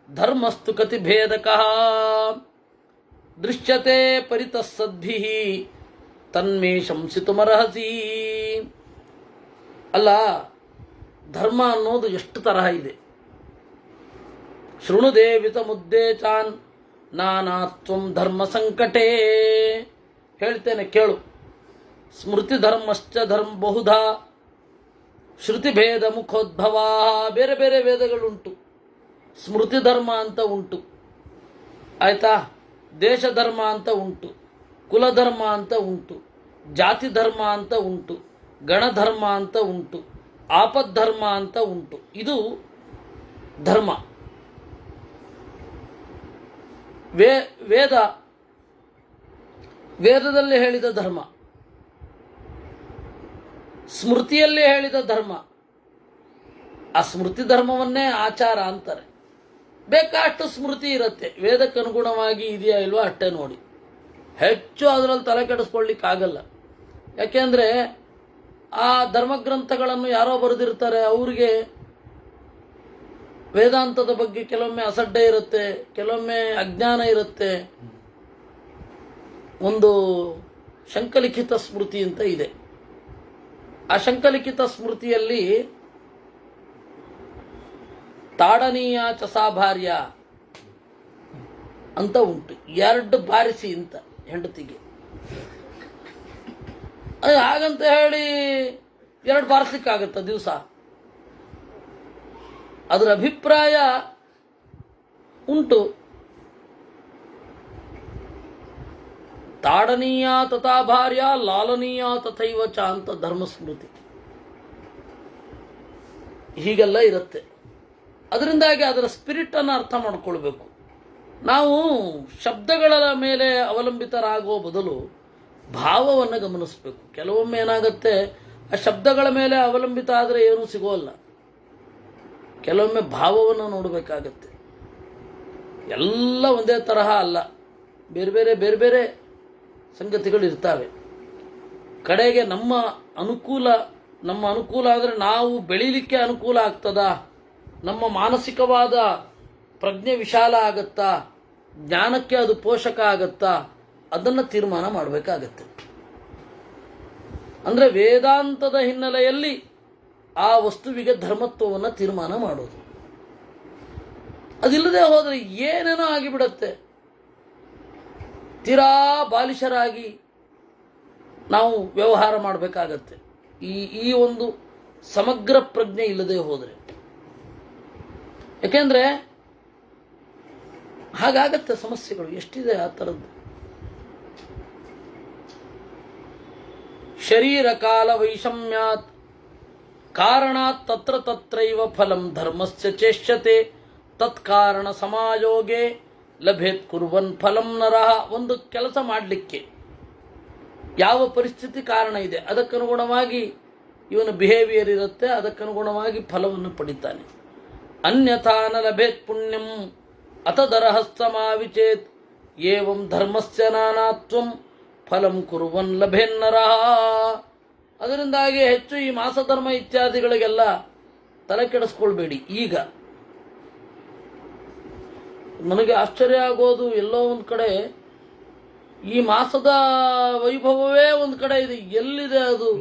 ಧರ್ಮಸ್ತು ಕತಿಭೇದಕಃ ದೃಶ್ಯತೆ ಪರಿತಸ್ಸದ್ಭಿಃ ತನ್ಮೇ ಶಂಸಿತುಮರ್ಹಸಿ. ಅಲ್ಲ, ಧರ್ಮ ಅನ್ನೋದು ಎಷ್ಟು ತರಹ ಇದೆ. ಶೃಣುದೇವಿತ ಮುದ್ದೇಚಾನ್ ನಾನಾತ್ವಂ ಧರ್ಮ ಸಂಕಟೇ. ಹೇಳ್ತೇನೆ ಕೇಳು. ಸ್ಮೃತಿ ಧರ್ಮಶ್ಚ ಧರ್ಮ ಬಹುಧಾ ಶ್ರುತಿ ಭೇದ ಮುಖೋದ್ಭವ. ಬೇರೆ ಬೇರೆ ವೇದಗಳುಂಟು. ಸ್ಮೃತಿ ಧರ್ಮ ಅಂತ ಉಂಟು, ಆಯ್ತಾ? ದೇಶ ಧರ್ಮ ಅಂತ ಉಂಟು, ಕುಲಧರ್ಮ ಅಂತ ಉಂಟು, ಜಾತಿ ಧರ್ಮ ಅಂತ ಉಂಟು, ಗಣಧರ್ಮ ಅಂತ ಉಂಟು, ಆಪದ್ಧರ್ಮ ಅಂತ ಉಂಟು. ಇದು ಧರ್ಮ. ವೇದದಲ್ಲಿ ಹೇಳಿದ ಧರ್ಮ, ಸ್ಮೃತಿಯಲ್ಲಿ ಹೇಳಿದ ಧರ್ಮ. ಆ ಸ್ಮೃತಿ ಧರ್ಮವನ್ನೇ ಆಚಾರ ಅಂತಾರೆ. ಬೇಕಾಷ್ಟು ಸ್ಮೃತಿ ಇರುತ್ತೆ, ವೇದಕ್ಕನುಗುಣವಾಗಿ ಇದೆಯಾ ಇಲ್ವಾ ಅಷ್ಟೇ ನೋಡಿ. ಹೆಚ್ಚು ಅದರಲ್ಲಿ ತಲೆ ಕೆಡಿಸ್ಕೊಳ್ಳಿಕ್ಕಾಗಲ್ಲ. ಯಾಕೆಂದರೆ ಆ ಧರ್ಮಗ್ರಂಥಗಳನ್ನು ಯಾರೋ ಬರೆದಿರ್ತಾರೆ, ಅವ್ರಿಗೆ ವೇದಾಂತದ ಬಗ್ಗೆ ಕೆಲವೊಮ್ಮೆ ಅಸಡ್ಡೆ ಇರುತ್ತೆ, ಕೆಲವೊಮ್ಮೆ ಅಜ್ಞಾನ ಇರುತ್ತೆ. ಒಂದು ಶಂಕಲಿಖಿತ ಸ್ಮೃತಿ ಅಂತ ಇದೆ. ಆ ಶಂಕಲಿಖಿತ ಸ್ಮೃತಿಯಲ್ಲಿ ತಾಡನೀಯ ಚಸಾಭಾರ್ಯ ಅಂತ ಉಂಟು, 2 ಬಾರಿಸಿ ಅಂತ ಹೆಂಡತಿಗೆ. ಅದು ಹಾಗಂತ ಹೇಳಿ 2 ಬಾರಿಸ್ಲಿಕ್ಕಾಗತ್ತ ದಿವಸ? ಅದರ ಅಭಿಪ್ರಾಯ ಉಂಟು. ತಾಡನೀಯ ತಥಾ ಭಾರ್ಯ ಲಾಲನೀಯ ತಥೈವ ಚ ಅಂತ ಧರ್ಮಸ್ಮೃತಿ. ಹೀಗೆಲ್ಲ ಇರುತ್ತೆ. ಅದರಿಂದಾಗಿ ಅದರ ಸ್ಪಿರಿಟ್ ಅನ್ನು ಅರ್ಥ ಮಾಡಿಕೊಳ್ಬೇಕು. ನಾವು ಶಬ್ದಗಳ ಮೇಲೆ ಅವಲಂಬಿತರಾಗುವ ಬದಲು ಭಾವವನ್ನು ಗಮನಿಸಬೇಕು. ಕೆಲವೊಮ್ಮೆ ಏನಾಗುತ್ತೆ, ಆ ಶಬ್ದಗಳ ಮೇಲೆ ಅವಲಂಬಿತ ಆದರೆ ಏನೂ ಸಿಗೋಲ್ಲ. ಕೆಲವೊಮ್ಮೆ ಭಾವವನ್ನು ನೋಡಬೇಕಾಗತ್ತೆ. ಎಲ್ಲ ಒಂದೇ ತರಹ ಅಲ್ಲ, ಬೇರೆ ಬೇರೆ ಬೇರೆ ಬೇರೆ ಸಂಗತಿಗಳು ಇರ್ತವೆ. ಕಡೆಗೆ ನಮ್ಮ ಅನುಕೂಲ ಅಂದರೆ ನಾವು ಬೆಳೀಲಿಕ್ಕೆ ಅನುಕೂಲ ಆಗ್ತದಾ, ನಮ್ಮ ಮಾನಸಿಕವಾದ ಪ್ರಜ್ಞೆ ವಿಶಾಲ ಆಗತ್ತಾ, ಜ್ಞಾನಕ್ಕೆ ಅದು ಪೋಷಕ ಆಗತ್ತಾ, ಅದನ್ನು ತೀರ್ಮಾನ ಮಾಡಬೇಕಾಗತ್ತೆ. ಅಂದರೆ ವೇದಾಂತದ ಹಿನ್ನೆಲೆಯಲ್ಲಿ ಆ ವಸ್ತುವಿಗೆ ಧರ್ಮತ್ವವನ್ನು ತೀರ್ಮಾನ ಮಾಡೋದು. ಅದಿಲ್ಲದೆ ಹೋದರೆ ಏನೇನೋ ಆಗಿಬಿಡತ್ತೆ. ತೀರಾ ಬಾಲಿಶರಾಗಿ ನಾವು ವ್ಯವಹಾರ ಮಾಡಬೇಕಾಗತ್ತೆ. ಈ ಒಂದು ಸಮಗ್ರ ಪ್ರಜ್ಞೆ ಇಲ್ಲದೆ ಹೋದರೆ. ಯಾಕೆಂದ್ರೆ ಹಾಗಾಗತ್ತೆ ಸಮಸ್ಯೆಗಳು. ಎಷ್ಟಿದೆ ಆ ಥರದ್ದು. ಶರೀರ ಕಾಲ ವೈಷಮ್ಯಾತ್ ಕಾರಣಾತ್ ತತ್ರ ತತ್ರೈವ ಫಲಂ ಧರ್ಮಸ್ಯ ಚೇಷ್ಯತೆ ತತ್ಕಾರಣ ಸಮಾಯೋಗೆ ಲಭೇತ್ ಕುರ್ವನ್ ಫಲಂ ನರಃ. ಒಂದು ಕೆಲಸ ಮಾಡಲಿಕ್ಕೆ ಯಾವ ಪರಿಸ್ಥಿತಿ ಕಾರಣ ಇದೆ, ಅದಕ್ಕನುಗುಣವಾಗಿ ಇವನ ಬಿಹೇವಿಯರ್ ಇರುತ್ತೆ, ಅದಕ್ಕನುಗುಣವಾಗಿ ಫಲವನ್ನು ಪಡಿತಾನೆ. ಅನ್ಯಥಾ ನ ಲಭೇತ್ ಪುಣ್ಯಂ ಅತದರಹಸ್ತಮಾವಿಚೇತ್ ಏವಂ ಧರ್ಮಸ್ಯ ನಾನಾತ್ವಂ ಫಲಂ ಕುರ್ವನ್ ಲಭೇನ್ನರಃ. ಅದರಿಂದಾಗಿ ಹೆಚ್ಚು ಈ ಮಾಸಧರ್ಮ ಇತ್ಯಾದಿಗಳಿಗೆಲ್ಲ ತಲೆ ಕೆಡಿಸ್ಕೊಳ್ಬೇಡಿ. ಈಗ ನನಗೆ ಆಶ್ಚರ್ಯ ಆಗೋದು, ಎಲ್ಲೋ ಒಂದು ಕಡೆ ಈ ಮಾಸದ ವೈಭವವೇ ಒಂದು ಕಡೆ ಇದೆ, ಎಲ್ಲಿದೆ ಅದು?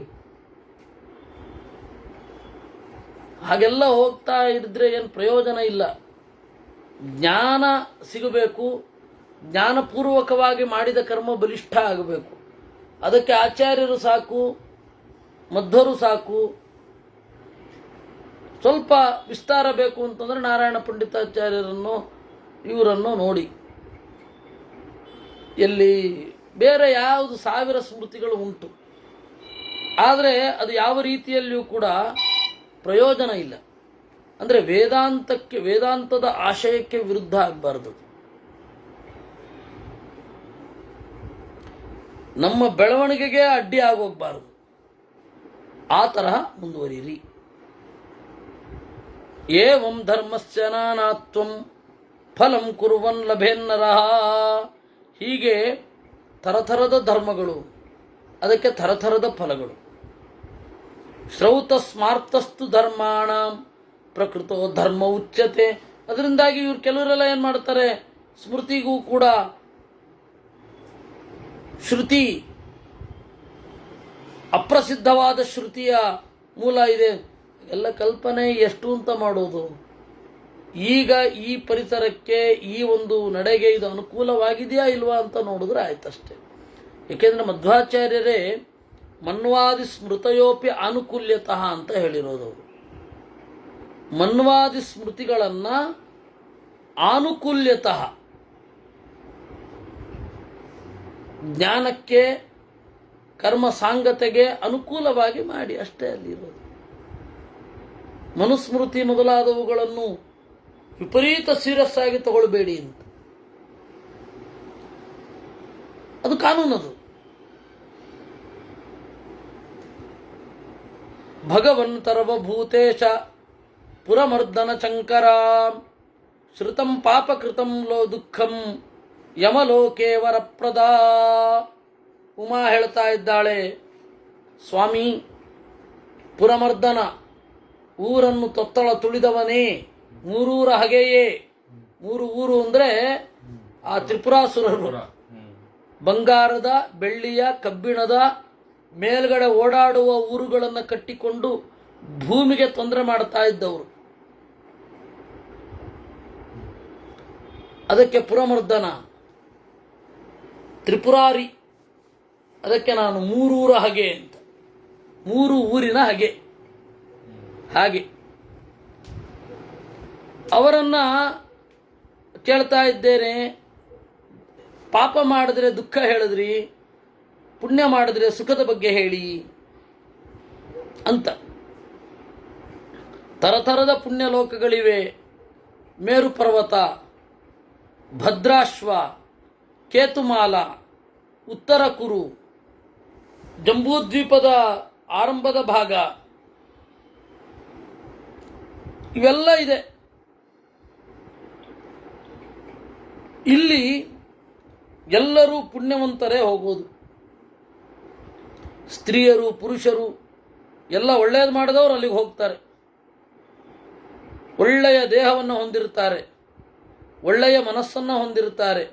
ಹಾಗೆಲ್ಲ ಹೋಗ್ತಾ ಇದ್ರೆ ಏನು ಪ್ರಯೋಜನ ಇಲ್ಲ. ಜ್ಞಾನ ಸಿಗಬೇಕು, ಜ್ಞಾನಪೂರ್ವಕವಾಗಿ ಮಾಡಿದ ಕರ್ಮ ಬಲಿಷ್ಠ ಆಗಬೇಕು. ಅದಕ್ಕೆ ಆಚಾರ್ಯರು ಸಾಕು, ಮಧ್ವರು ಸಾಕು. ಸ್ವಲ್ಪ ವಿಸ್ತಾರ ಬೇಕು ಅಂತಂದ್ರೆ ನಾರಾಯಣ ಪಂಡಿತಾಚಾರ್ಯರನ್ನು ಇವರನ್ನು ನೋಡಿ. ಎಲ್ಲಿ ಬೇರೆ ಯಾವುದು 1000 ಸ್ಮೃತಿಗಳು ಉಂಟು, ಆದರೆ ಅದು ಯಾವ ರೀತಿಯಲ್ಲಿಯೂ ಕೂಡ ಪ್ರಯೋಜನ ಇಲ್ಲ. ಅಂದರೆ ವೇದಾಂತದ ಆಶಯಕ್ಕೆ ವಿರುದ್ಧ ಆಗಬಾರದು. ನಮ್ಮ ಬೆಳವಣಿಗೆಗೆ ಅಡ್ಡಿ ಆಗೋಗಬಾರದು. ಆ ತರಹ ಮುಂದುವರಿಯಿರಿ. ಏವಂ ಧರ್ಮಸ್ಯ ನಾನಾತ್ವಂ ಫಲಂ ಕುರ್ವನ್ ಲಭೇನ್ನರಃ. ಹೀಗೆ ಥರಥರದ ಧರ್ಮಗಳು, ಅದಕ್ಕೆ ಥರಥರದ ಫಲಗಳು. ಶ್ರೌತ ಸ್ಮಾರ್ತಸ್ತು ಧರ್ಮಾಣಂ ಪ್ರಕೃತೋ ಧರ್ಮ ಉಚ್ಯತೆ. ಅದರಿಂದಾಗಿ ಇವ್ರು ಕೆಲವರೆಲ್ಲ ಏನು ಮಾಡ್ತಾರೆ, ಸ್ಮೃತಿಗೂ ಕೂಡ ಶ್ರುತಿ, ಅಪ್ರಸಿದ್ಧವಾದ ಶ್ರುತಿಯ ಮೂಲ ಇದೆ, ಎಲ್ಲ ಕಲ್ಪನೆ ಎಷ್ಟು ಅಂತ ಮಾಡೋದು. ಈಗ ಈ ಪರಿಸರಕ್ಕೆ, ಈ ಒಂದು ನಡೆಗೆ ಇದು ಅನುಕೂಲವಾಗಿದೆಯಾ ಇಲ್ವಾ ಅಂತ ನೋಡಿದ್ರೆ ಆಯ್ತಷ್ಟೇ. ಏಕೆಂದರೆ ಮಧ್ವಾಚಾರ್ಯರೇ ಮನ್ವಾದಿ ಸ್ಮೃತಯೋಪಿ ಆನುಕೂಲ್ಯತಃ ಅಂತ ಹೇಳಿರೋದು. ಮನ್ವಾದಿ ಸ್ಮೃತಿಗಳನ್ನು ಆನುಕೂಲ್ಯತಃ ಜ್ಞಾನಕ್ಕೆ, ಕರ್ಮ ಸಾಂಗತೆಗೆ ಅನುಕೂಲವಾಗಿ ಮಾಡಿ ಅಷ್ಟೇ ಅಲ್ಲಿರೋದು. ಮನುಸ್ಮೃತಿ ಮೊದಲಾದವುಗಳನ್ನು ವಿಪರೀತ ಸೀರಿಯಸ್ ಆಗಿ ತಗೊಳ್ಬೇಡಿ ಅಂತ. ಅದು ಕಾನೂನದು. ಭಗವನ್ ಸರ್ವಭೂತೇಶ ಪುರಮರ್ದನ ಚಂಕರ ಶ್ರುತಂ ಪಾಪಕೃತಂ ಲೋ ದುಃಖಂ ಯಮಲೋಕೆ ವರಪ್ರದ. ಉಮಾ ಹೇಳ್ತಾ ಇದ್ದಾಳೆ, ಸ್ವಾಮಿ ಪುರಮರ್ದನ, ಊರನ್ನು ತೊತ್ತಳ ತುಳಿದವನೇ, ಮೂರೂರ ಹಗೆಯೇ. ಮೂರು ಊರು ಅಂದರೆ ಆ ತ್ರಿಪುರಾಸುರರು, ಬಂಗಾರದ, ಬೆಳ್ಳಿಯ, ಕಬ್ಬಿಣದ ಮೇಲ್ಗಡೆ ಓಡಾಡುವ ಊರುಗಳನ್ನು ಕಟ್ಟಿಕೊಂಡು ಭೂಮಿಗೆ ತೊಂದರೆ ಮಾಡ್ತಾ ಇದ್ದವರು. ಅದಕ್ಕೆ ಪುರಮರ್ದನ, ತ್ರಿಪುರಾರಿ. ಅದಕ್ಕೆ ನಾನು ಮೂರೂರ ಹಗೆ ಅಂತ, ಮೂರು ಊರಿನ ಹಗೆ. ಹಾಗೆ ಅವರನ್ನ ಕೇಳ್ತಾ ಇದ್ದೇನೆ, ಪಾಪ ಮಾಡಿದ್ರೆ ದುಃಖ ಹೇಳಿದ್ರಿ, ಪುಣ್ಯ ಮಾಡಿದ್ರೆ ಸುಖದ ಬಗ್ಗೆ ಹೇಳಿ ಅಂತ. ತರತರದ ಪುಣ್ಯ ಲೋಕಗಳಿವೆ. ಮೇರು ಪರ್ವತ, ಭದ್ರಾಶ್ವ, ಕೇತುಮಾಲ, ಉತ್ತರ ಕುರು, ಜಂಬೂದ್ವೀಪದ ಆರಂಭದ ಭಾಗ, ಇವೆಲ್ಲ ಇದೆ. ಇಲ್ಲಿ ಎಲ್ಲರೂ ಪುಣ್ಯವಂತರೇ ಹೋಗೋದು. ಸ್ತ್ರೀಯರು, ಪುರುಷರು ಎಲ್ಲ ಒಳ್ಳೆಯದು ಮಾಡಿದವರು ಅಲ್ಲಿಗೆ ಹೋಗ್ತಾರೆ. ಒಳ್ಳೆಯ ದೇಹವನ್ನು ಹೊಂದಿರುತ್ತಾರೆ, ಒಳ್ಳೆಯ ಮನಸ್ಸನ್ನು ಹೊಂದಿರುತ್ತಾರೆ.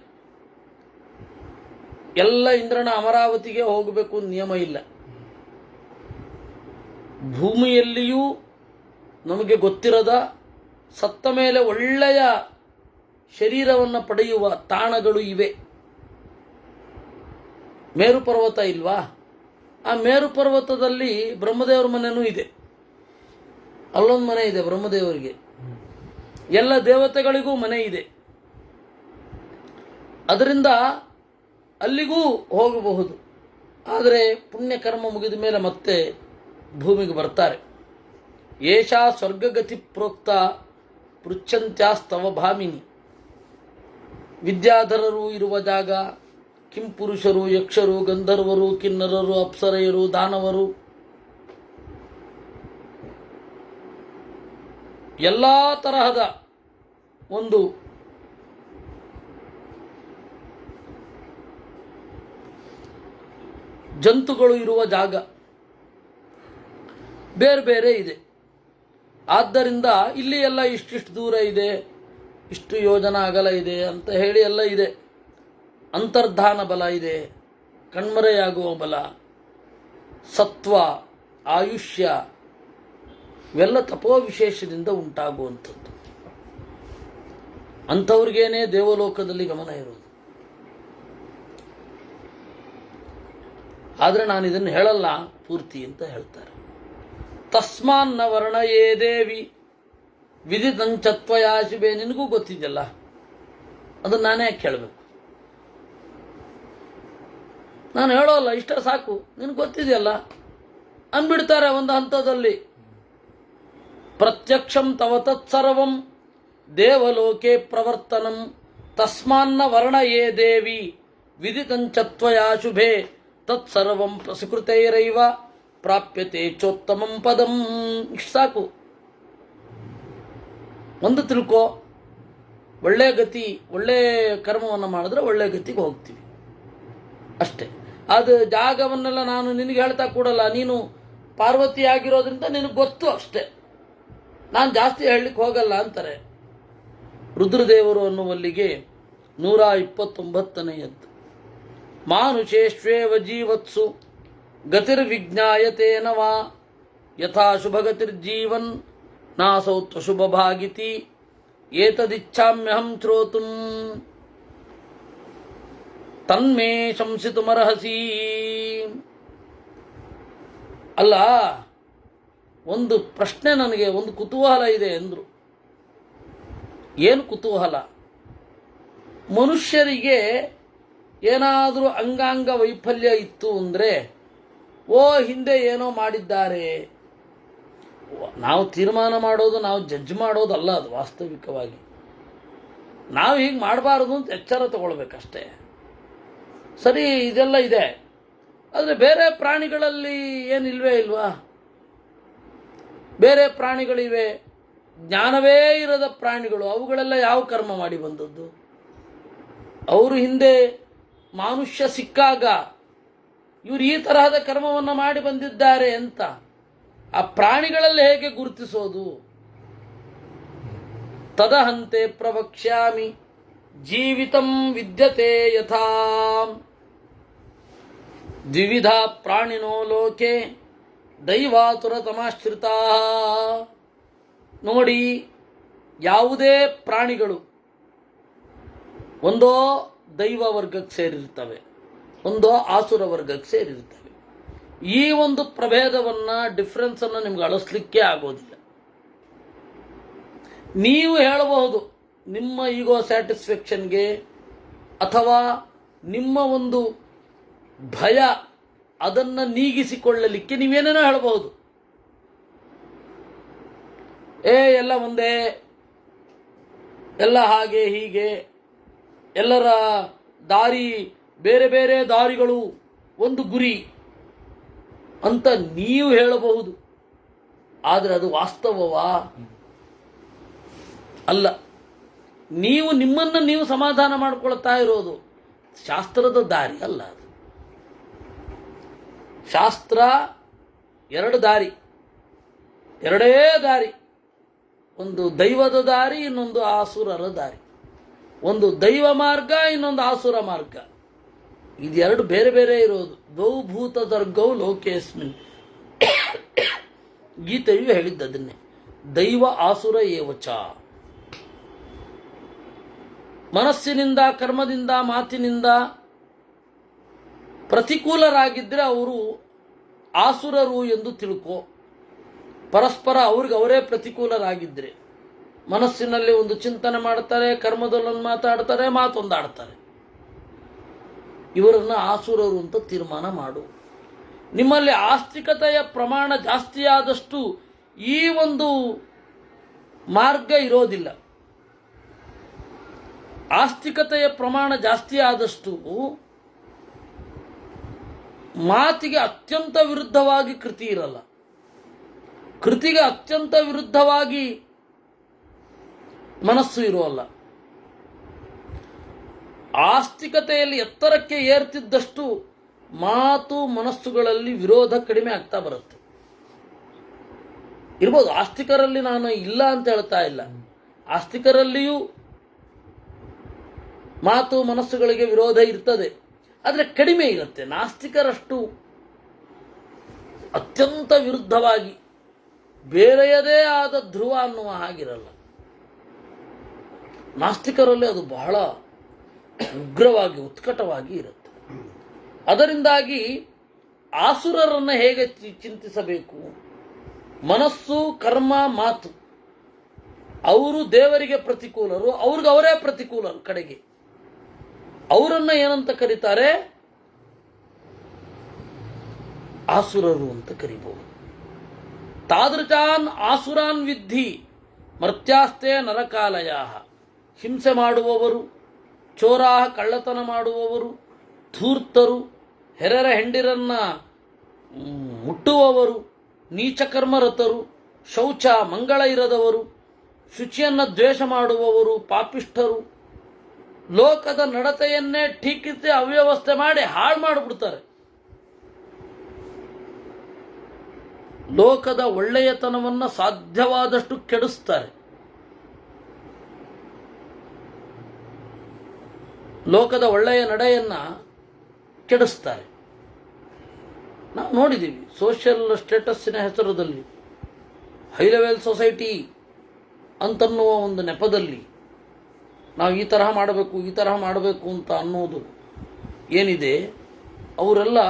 ಎಲ್ಲ ಇಂದ್ರನ ಅಮರಾವತಿಗೆ ಹೋಗಬೇಕು ನಿಯಮ ಇಲ್ಲ. ಭೂಮಿಯಲ್ಲಿಯೂ ನಮಗೆ ಗೊತ್ತಿರದ ಸತ್ತ ಮೇಲೆ ಒಳ್ಳೆಯ ಶರೀರವನ್ನು ಪಡೆಯುವ ತಾಣಗಳು ಇವೆ. ಮೇರು ಪರ್ವತ ಇಲ್ವಾ? ಆ ಮೇರು ಪರ್ವತದಲ್ಲಿ ಬ್ರಹ್ಮದೇವರ ಮನೆಯೂ ಇದೆ. ಅಲ್ಲೊಂದು ಮನೆ ಇದೆ ಬ್ರಹ್ಮದೇವರಿಗೆ. ಎಲ್ಲ ದೇವತೆಗಳಿಗೂ ಮನೆ ಇದೆ. ಅದರಿಂದ ಅಲ್ಲಿಗೂ ಹೋಗಬಹುದು. ಆದರೆ ಪುಣ್ಯಕರ್ಮ ಮುಗಿದ ಮೇಲೆ ಮತ್ತೆ ಭೂಮಿಗೆ ಬರ್ತಾರೆ. ಏಷಾ ಸ್ವರ್ಗಗತಿ ಪ್ರೋಕ್ತ ಪೃಚ್ಛಂತ್ಯಾಸ್ತವ ಭಾಮಿನಿ. ವಿದ್ಯಾಧರರು ಇರುವ ಜಾಗ, ಕಿಂಪುರುಷರು, ಯಕ್ಷರು, ಗಂಧರ್ವರು, ಕಿನ್ನರರು, ಅಪ್ಸರೆಯರು, ದಾನವರು, ಎಲ್ಲ ತರಹದ ಒಂದು ಜಂತುಗಳು ಇರುವ ಜಾಗ ಬೇರೆ ಬೇರೆ ಇದೆ. ಆದ್ದರಿಂದ ಇಲ್ಲಿ ಎಲ್ಲ ಇಷ್ಟಿಷ್ಟು ದೂರ ಇದೆ, ಇಷ್ಟು ಯೋಜನಾ ಅಗಲ ಇದೆ ಅಂತ ಹೇಳಿ ಎಲ್ಲ ಇದೆ. ಅಂತರ್ಧಾನ ಬಲ ಇದೆ, ಕಣ್ಮರೆಯಾಗುವ ಬಲ, ಸತ್ವ, ಆಯುಷ್ಯ, ಇವೆಲ್ಲ ತಪೋ ವಿಶೇಷದಿಂದ ಉಂಟಾಗುವಂಥದ್ದು. ಅಂಥವ್ರಿಗೇನೆ ದೇವಲೋಕದಲ್ಲಿ ಗಮನ ಇರೋದು. ಆದರೆ ನಾನು ಇದನ್ನು ಹೇಳಲ್ಲ ಪೂರ್ತಿ ಅಂತ ಹೇಳ್ತಾರೆ. ತಸ್ಮಾನ್ನ ವರ್ಣಯೇ ದೇವಿ ವಿದಿತಂಚತ್ವಯಾ ಶಿವೆ. ನಿನಗೂ ಗೊತ್ತಿದೆಯಲ್ಲ, ಅದನ್ನು ನಾನೇ ಯಾಕೆ ಕೇಳಬೇಕು? ನಾನು ಹೇಳೋಲ್ಲ, ಇಷ್ಟ ಸಾಕು, ನಿನಗೆ ಗೊತ್ತಿದೆಯಲ್ಲ ಅಂದ್ಬಿಡ್ತಾರೆ ಒಂದು ಹಂತದಲ್ಲಿ. ಪ್ರತ್ಯಕ್ಷಂ ತವ ತತ್ಸರ್ವಂ ದೇವಲೋಕೆ ಪ್ರವರ್ತನಂ ತಸ್ಮಾನ್ನ ವರ್ಣಯೇ ದೇವಿ ವಿದಿತಂಚತ್ವಯಾ ಶುಭೆ ತತ್ಸರ್ವಂ ಪ್ರಸುಕೃತೈರೈವ ಪ್ರಾಪ್ಯತೆ ಚೋತ್ತಮಂ ಪದಂ. ಇಷ್ಟು ಸಾಕು. ಒಂದು ತಿಳ್ಕೋ, ಒಳ್ಳೆ ಗತಿ, ಒಳ್ಳೆ ಕರ್ಮವನ್ನು ಮಾಡಿದ್ರೆ ಒಳ್ಳೆ ಗತಿಗೆ ಹೋಗ್ತೀವಿ ಅಷ್ಟೇ. ಅದು ಜಾಗವನ್ನೆಲ್ಲ ನಾನು ನಿನಗೆ ಹೇಳ್ತಾ ಕೂಡಲ್ಲ. ನೀನು ಪಾರ್ವತಿ ಆಗಿರೋದ್ರಿಂದ ನಿನಗೆ ಗೊತ್ತು ಅಷ್ಟೇ, ನಾನು ಜಾಸ್ತಿ ಹೇಳಲಿಕ್ಕೆ ಹೋಗಲ್ಲ ಅಂತಾರೆ. ರುದ್ರದೇವರು ಅನ್ನುವಲ್ಲಿಗೆ 129ನೆಯದ್ದು. ಮಾನುಷೇಶ್ವೇವ ಜೀವತ್ಸು ಗತಿರ್ವಿಜ್ಞಾಯತೇನ ವಾ ಯಥಾ ಶುಭಗತಿರ್ಜೀವನ್ ನಾಸೌ ತ್ವಶುಭಭಾಗಿತಿ ಏತದಿಚ್ಛಾಮ್ಯಹಂ ಶ್ರೋತುಂ ತನ್ಮೇ ಶಂಸಿತುಮರ್ಹಸಿ. ಅಲ್ಲ, ಒಂದು ಪ್ರಶ್ನೆ, ನನಗೆ ಒಂದು ಕುತೂಹಲ ಇದೆ ಎಂದರು. ಏನು ಕುತೂಹಲ? ಮನುಷ್ಯರಿಗೆ ಏನಾದರೂ ಅಂಗಾಂಗ ವೈಫಲ್ಯ ಇತ್ತು ಅಂದರೆ, ಹಿಂದೆ ಏನೋ ಮಾಡಿದ್ದಾರೆ, ನಾವು ತೀರ್ಮಾನ ಮಾಡೋದು, ನಾವು ಜಡ್ಜ್ ಮಾಡೋದಲ್ಲ. ಅದು ವಾಸ್ತವಿಕವಾಗಿ ನಾವು ಹೀಗೆ ಮಾಡಬಾರ್ದು ಅಂತ ಎಚ್ಚರ ತಗೊಳ್ಬೇಕಷ್ಟೇ. ಸರಿ, ಇದೆಲ್ಲ ಇದೆ. ಆದರೆ ಬೇರೆ ಪ್ರಾಣಿಗಳಲ್ಲಿ ಏನಿಲ್ವೇ ಇಲ್ವಾ? ಬೇರೆ ಪ್ರಾಣಿಗಳಿವೆ, ಜ್ಞಾನವೇ ಇರದ ಪ್ರಾಣಿಗಳು. ಅವುಗಳೆಲ್ಲ ಯಾವ ಕರ್ಮ ಮಾಡಿ ಬಂದದ್ದು? ಅವರು ಹಿಂದೆ ಮನುಷ್ಯ ಸಿಕ್ಕಾಗ ಇವರು ಈ ತರಹದ ಕರ್ಮವನ್ನು ಮಾಡಿ ಬಂದಿದ್ದಾರೆ ಅಂತ ಆ ಪ್ರಾಣಿಗಳಲ್ಲಿ ಹೇಗೆ ಗುರುತಿಸೋದು? ತದಹಂತೆ ಪ್ರವಕ್ಷ್ಯಾಮಿ ಜೀವಿತಂ ವಿದ್ಯತೆ ಯಥಾ ದ್ವಿವಿಧ ಪ್ರಾಣಿನೋ ಲೋಕೆ ದೈವಾತುರ ತಮಾಶ್ರಿತಾ. ನೋಡಿ, ಯಾವುದೇ ಪ್ರಾಣಿಗಳು ಒಂದೋ ದೈವ ವರ್ಗಕ್ಕೆ ಸೇರಿರ್ತವೆ, ಒಂದೋ ಆಸುರ ವರ್ಗಕ್ಕೆ ಸೇರಿರ್ತವೆ. ಈ ಒಂದು ಪ್ರಭೇದವನ್ನು ಡಿಫ್ರೆನ್ಸನ್ನು ನಿಮ್ಗೆ ಅಳಿಸ್ಲಿಕ್ಕೆ ಆಗೋದಿಲ್ಲ. ನೀವು ಹೇಳಬಹುದು ನಿಮ್ಮ ಈಗೋ ಸ್ಯಾಟಿಸ್ಫ್ಯಾಕ್ಷನ್ಗೆ ಅಥವಾ ನಿಮ್ಮ ಒಂದು ಭಯ ಅದನ್ನು ನೀಗಿಸಿಕೊಳ್ಳಲಿಕ್ಕೆ ನೀವೇನೇನೋ ಹೇಳಬಹುದು. ಎಲ್ಲ ಒಂದೇ, ಎಲ್ಲ ಹಾಗೆ ಹೀಗೆ, ಎಲ್ಲರ ದಾರಿ ಬೇರೆ ಬೇರೆ ದಾರಿಗಳು ಒಂದು ಗುರಿ ಅಂತ ನೀವು ಹೇಳಬಹುದು. ಆದರೆ ಅದು ವಾಸ್ತವವಾ? ಅಲ್ಲ. ನೀವು ನಿಮ್ಮನ್ನು ನೀವು ಸಮಾಧಾನ ಮಾಡಿಕೊಳ್ತಾ ಇರೋದು ಶಾಸ್ತ್ರದ ದಾರಿ ಅಲ್ಲ. ಅದು ಶಾಸ್ತ್ರ ಎರಡು ದಾರಿ, ಎರಡೇ ದಾರಿ. ಒಂದು ದೈವದ ದಾರಿ, ಇನ್ನೊಂದು ಆಸುರರ ದಾರಿ. ಒಂದು ದೈವ ಮಾರ್ಗ, ಇನ್ನೊಂದು ಆಸುರ ಮಾರ್ಗ. ಇದೆರಡು ಬೇರೆ ಬೇರೆ ಇರೋದು. ದ್ವೌಭೂತ ದರ್ಗೌ ಲೋಕೇಸ್ಮಿನ್. ಗೀತೆಯು ಹೇಳಿದ್ದದನ್ನೇ, ದೈವ ಆಸುರ ಏವಚ. ಮನಸ್ಸಿನಿಂದ, ಕರ್ಮದಿಂದ, ಮಾತಿನಿಂದ ಪ್ರತಿಕೂಲರಾಗಿದ್ದರೆ ಅವರು ಆಸುರರು ಎಂದು ತಿಳ್ಕೋ. ಪರಸ್ಪರ ಅವರೇ ಪ್ರತಿಕೂಲರಾಗಿದ್ದರೆ ಮನಸ್ಸಿನಲ್ಲಿ ಒಂದು ಚಿಂತನೆ ಮಾಡ್ತಾರೆ, ಕರ್ಮದಲ್ಲೊಂದು ಮಾತಾಡ್ತಾರೆ, ಮಾತೊಂದಾಡ್ತಾರೆ, ಇವರನ್ನು ಆಸುರರು ಅಂತ ತೀರ್ಮಾನ ಮಾಡು. ನಿಮ್ಮಲ್ಲಿ ಆಸ್ತಿಕತೆಯ ಪ್ರಮಾಣ ಜಾಸ್ತಿಯಾದಷ್ಟು ಈ ಒಂದು ಮಾರ್ಗ ಇರೋದಿಲ್ಲ. ಆಸ್ತಿಕತೆಯ ಪ್ರಮಾಣ ಜಾಸ್ತಿ ಆದಷ್ಟು ಮಾತಿಗೆ ಅತ್ಯಂತ ವಿರುದ್ಧವಾಗಿ ಕೃತಿ ಇರಲ್ಲ, ಕೃತಿಗೆ ಅತ್ಯಂತ ವಿರುದ್ಧವಾಗಿ ಮನಸ್ಸು ಇರೋಲ್ಲ. ಆಸ್ತಿಕತೆಯಲ್ಲಿ ಎತ್ತರಕ್ಕೆ ಏರ್ತಿದ್ದಷ್ಟು ಮಾತು ಮನಸ್ಸುಗಳಲ್ಲಿ ವಿರೋಧ ಕಡಿಮೆ ಆಗ್ತಾ ಬರುತ್ತೆ. ಇರ್ಬೋದು, ಆಸ್ತಿಕರಲ್ಲಿ ನಾನು ಇಲ್ಲ ಅಂತ ಹೇಳ್ತಾ ಇಲ್ಲ. ಆಸ್ತಿಕರಲ್ಲಿಯೂ ಮಾತು ಮನಸ್ಸುಗಳಿಗೆ ವಿರೋಧ ಇರ್ತದೆ, ಆದರೆ ಕಡಿಮೆ ಇರುತ್ತೆ. ನಾಸ್ತಿಕರಷ್ಟು ಅತ್ಯಂತ ವಿರುದ್ಧವಾಗಿ ಬೇರೆಯದೇ ಆದ ಧ್ರುವ ಅನ್ನುವ ಹಾಗಿರಲ್ಲ. ನಾಸ್ತಿಕರಲ್ಲಿ ಅದು ಬಹಳ ಉಗ್ರವಾಗಿ, ಉತ್ಕಟವಾಗಿ ಇರುತ್ತೆ. ಅದರಿಂದಾಗಿ ಆಸುರರನ್ನು ಹೇಗೆ ಚಿಂತಿಸಬೇಕು? ಮನಸ್ಸು, ಕರ್ಮ, ಮಾತು, ಅವರು ದೇವರಿಗೆ ಪ್ರತಿಕೂಲರು, ಅವರೇ ಪ್ರತಿಕೂಲರು. ಕಡೆಗೆ ಅವರನ್ನ ಏನಂತ ಕರೀತಾರೆ? ಆಸುರರು ಅಂತ ಕರಿಬಹುದು. ತಾದೃಚಾನ್ ಆಸುರಾನ್ ವಿದ್ಧಿ ಮರ್ತ್ಯಾಸ್ತೆ ನರಕಾಲಯ. ಹಿಂಸೆ ಮಾಡುವವರು, ಚೋರಾ, ಕಳ್ಳತನ ಮಾಡುವವರು, ಧೂರ್ತರು, ಹೆರರ ಹೆಂಡಿರನ್ನ ಮುಟ್ಟುವವರು, ನೀಚಕರ್ಮರತರು, ಶೌಚ ಮಂಗಳ ಇರದವರು, ಶುಚಿಯನ್ನು ದ್ವೇಷ ಮಾಡುವವರು, ಪಾಪಿಷ್ಠರು, ಲೋಕದ ನಡತೆಯನ್ನೇ ಟೀಕಿಸಿ ಅವ್ಯವಸ್ಥೆ ಮಾಡಿ ಹಾಳು ಮಾಡಿಬಿಡ್ತಾರೆ. ಲೋಕದ ಒಳ್ಳೆಯತನವನ್ನು ಸಾಧ್ಯವಾದಷ್ಟು ಕೆಡಿಸ್ತಾರೆ. ಲೋಕದ ಒಳ್ಳೆಯ ನಡೆಯನ್ನ ಕೆಡಿಸ್ತಾರೆ. ನಾವು ನೋಡಿದ್ದೀವಿ, ಸೋಷಿಯಲ್ ಸ್ಟೇಟಸ್ಸಿನ ಹೆಸರದಲ್ಲಿ, ಹೈ ಲೆವೆಲ್ ಸೊಸೈಟಿ ಅಂತನ್ನುವ ಒಂದು ನೆಪದಲ್ಲಿ ನಾವು ಈ ತರಹ ಮಾಡಬೇಕು, ಈ ತರಹ ಮಾಡಬೇಕು ಅಂತ ಅನ್ನೋದು ಏನಿದೆ, ಅವರೆಲ್ಲ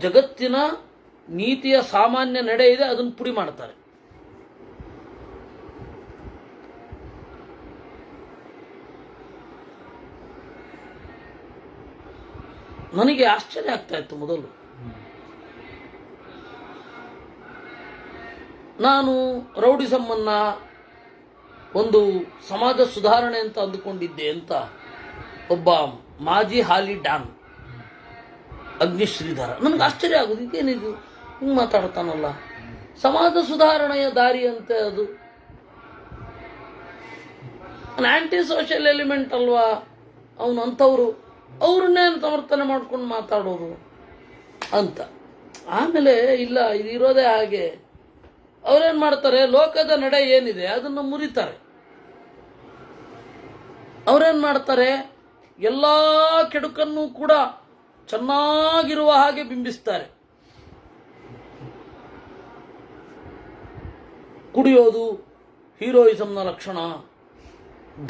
ಜಗತ್ತಿನ ನೀತಿಯ ಸಾಮಾನ್ಯ ನಡೆ ಇದೆ, ಅದನ್ನು ಪುಡಿ ಮಾಡ್ತಾರೆ. ನನಗೆ ಆಶ್ಚರ್ಯ ಆಗ್ತಾ ಇತ್ತು ಮೊದಲು. ನಾನು ರೌಡಿಸಮ್ಮನ್ನ ಒಂದು ಸಮಾಜ ಸುಧಾರಣೆ ಅಂತ ಅಂದುಕೊಂಡಿದ್ದೆ ಅಂತ ಒಬ್ಬ ಮಾಜಿ ಹಾಲಿ ಡಾನ್ ಅಗ್ನಿಶ್ರೀಧರ, ನನಗೆ ಆಶ್ಚರ್ಯ ಆಗೋದು, ಇದೇನಿದು ಹಿಂಗೆ ಮಾತಾಡ್ತಾನಲ್ಲ, ಸಮಾಜ ಸುಧಾರಣೆಯ ದಾರಿ ಅಂತೆ ಅದು, ಆಂಟಿ ಸೋಷಿಯಲ್ ಎಲಿಮೆಂಟ್ ಅಲ್ವಾ, ಅವನು ಅಂಥವ್ರು, ಅವ್ರನ್ನೇನು ಸಮರ್ಥನೆ ಮಾಡ್ಕೊಂಡು ಮಾತಾಡೋದು ಅಂತ. ಆಮೇಲೆ ಇಲ್ಲ, ಇದು ಇರೋದೇ ಹಾಗೆ. ಅವರೇನು ಮಾಡ್ತಾರೆ, ಲೋಕದ ನಡೆ ಏನಿದೆ ಅದನ್ನು ಮುರಿತಾರೆ. ಅವರೇನು ಮಾಡ್ತಾರೆ, ಎಲ್ಲ ಕೆಡುಕನ್ನು ಕೂಡ ಚೆನ್ನಾಗಿರುವ ಹಾಗೆ ಬಿಂಬಿಸ್ತಾರೆ. ಕುಡಿಯೋದು ಹೀರೋಯಿಸಮ್ನ ಲಕ್ಷಣ,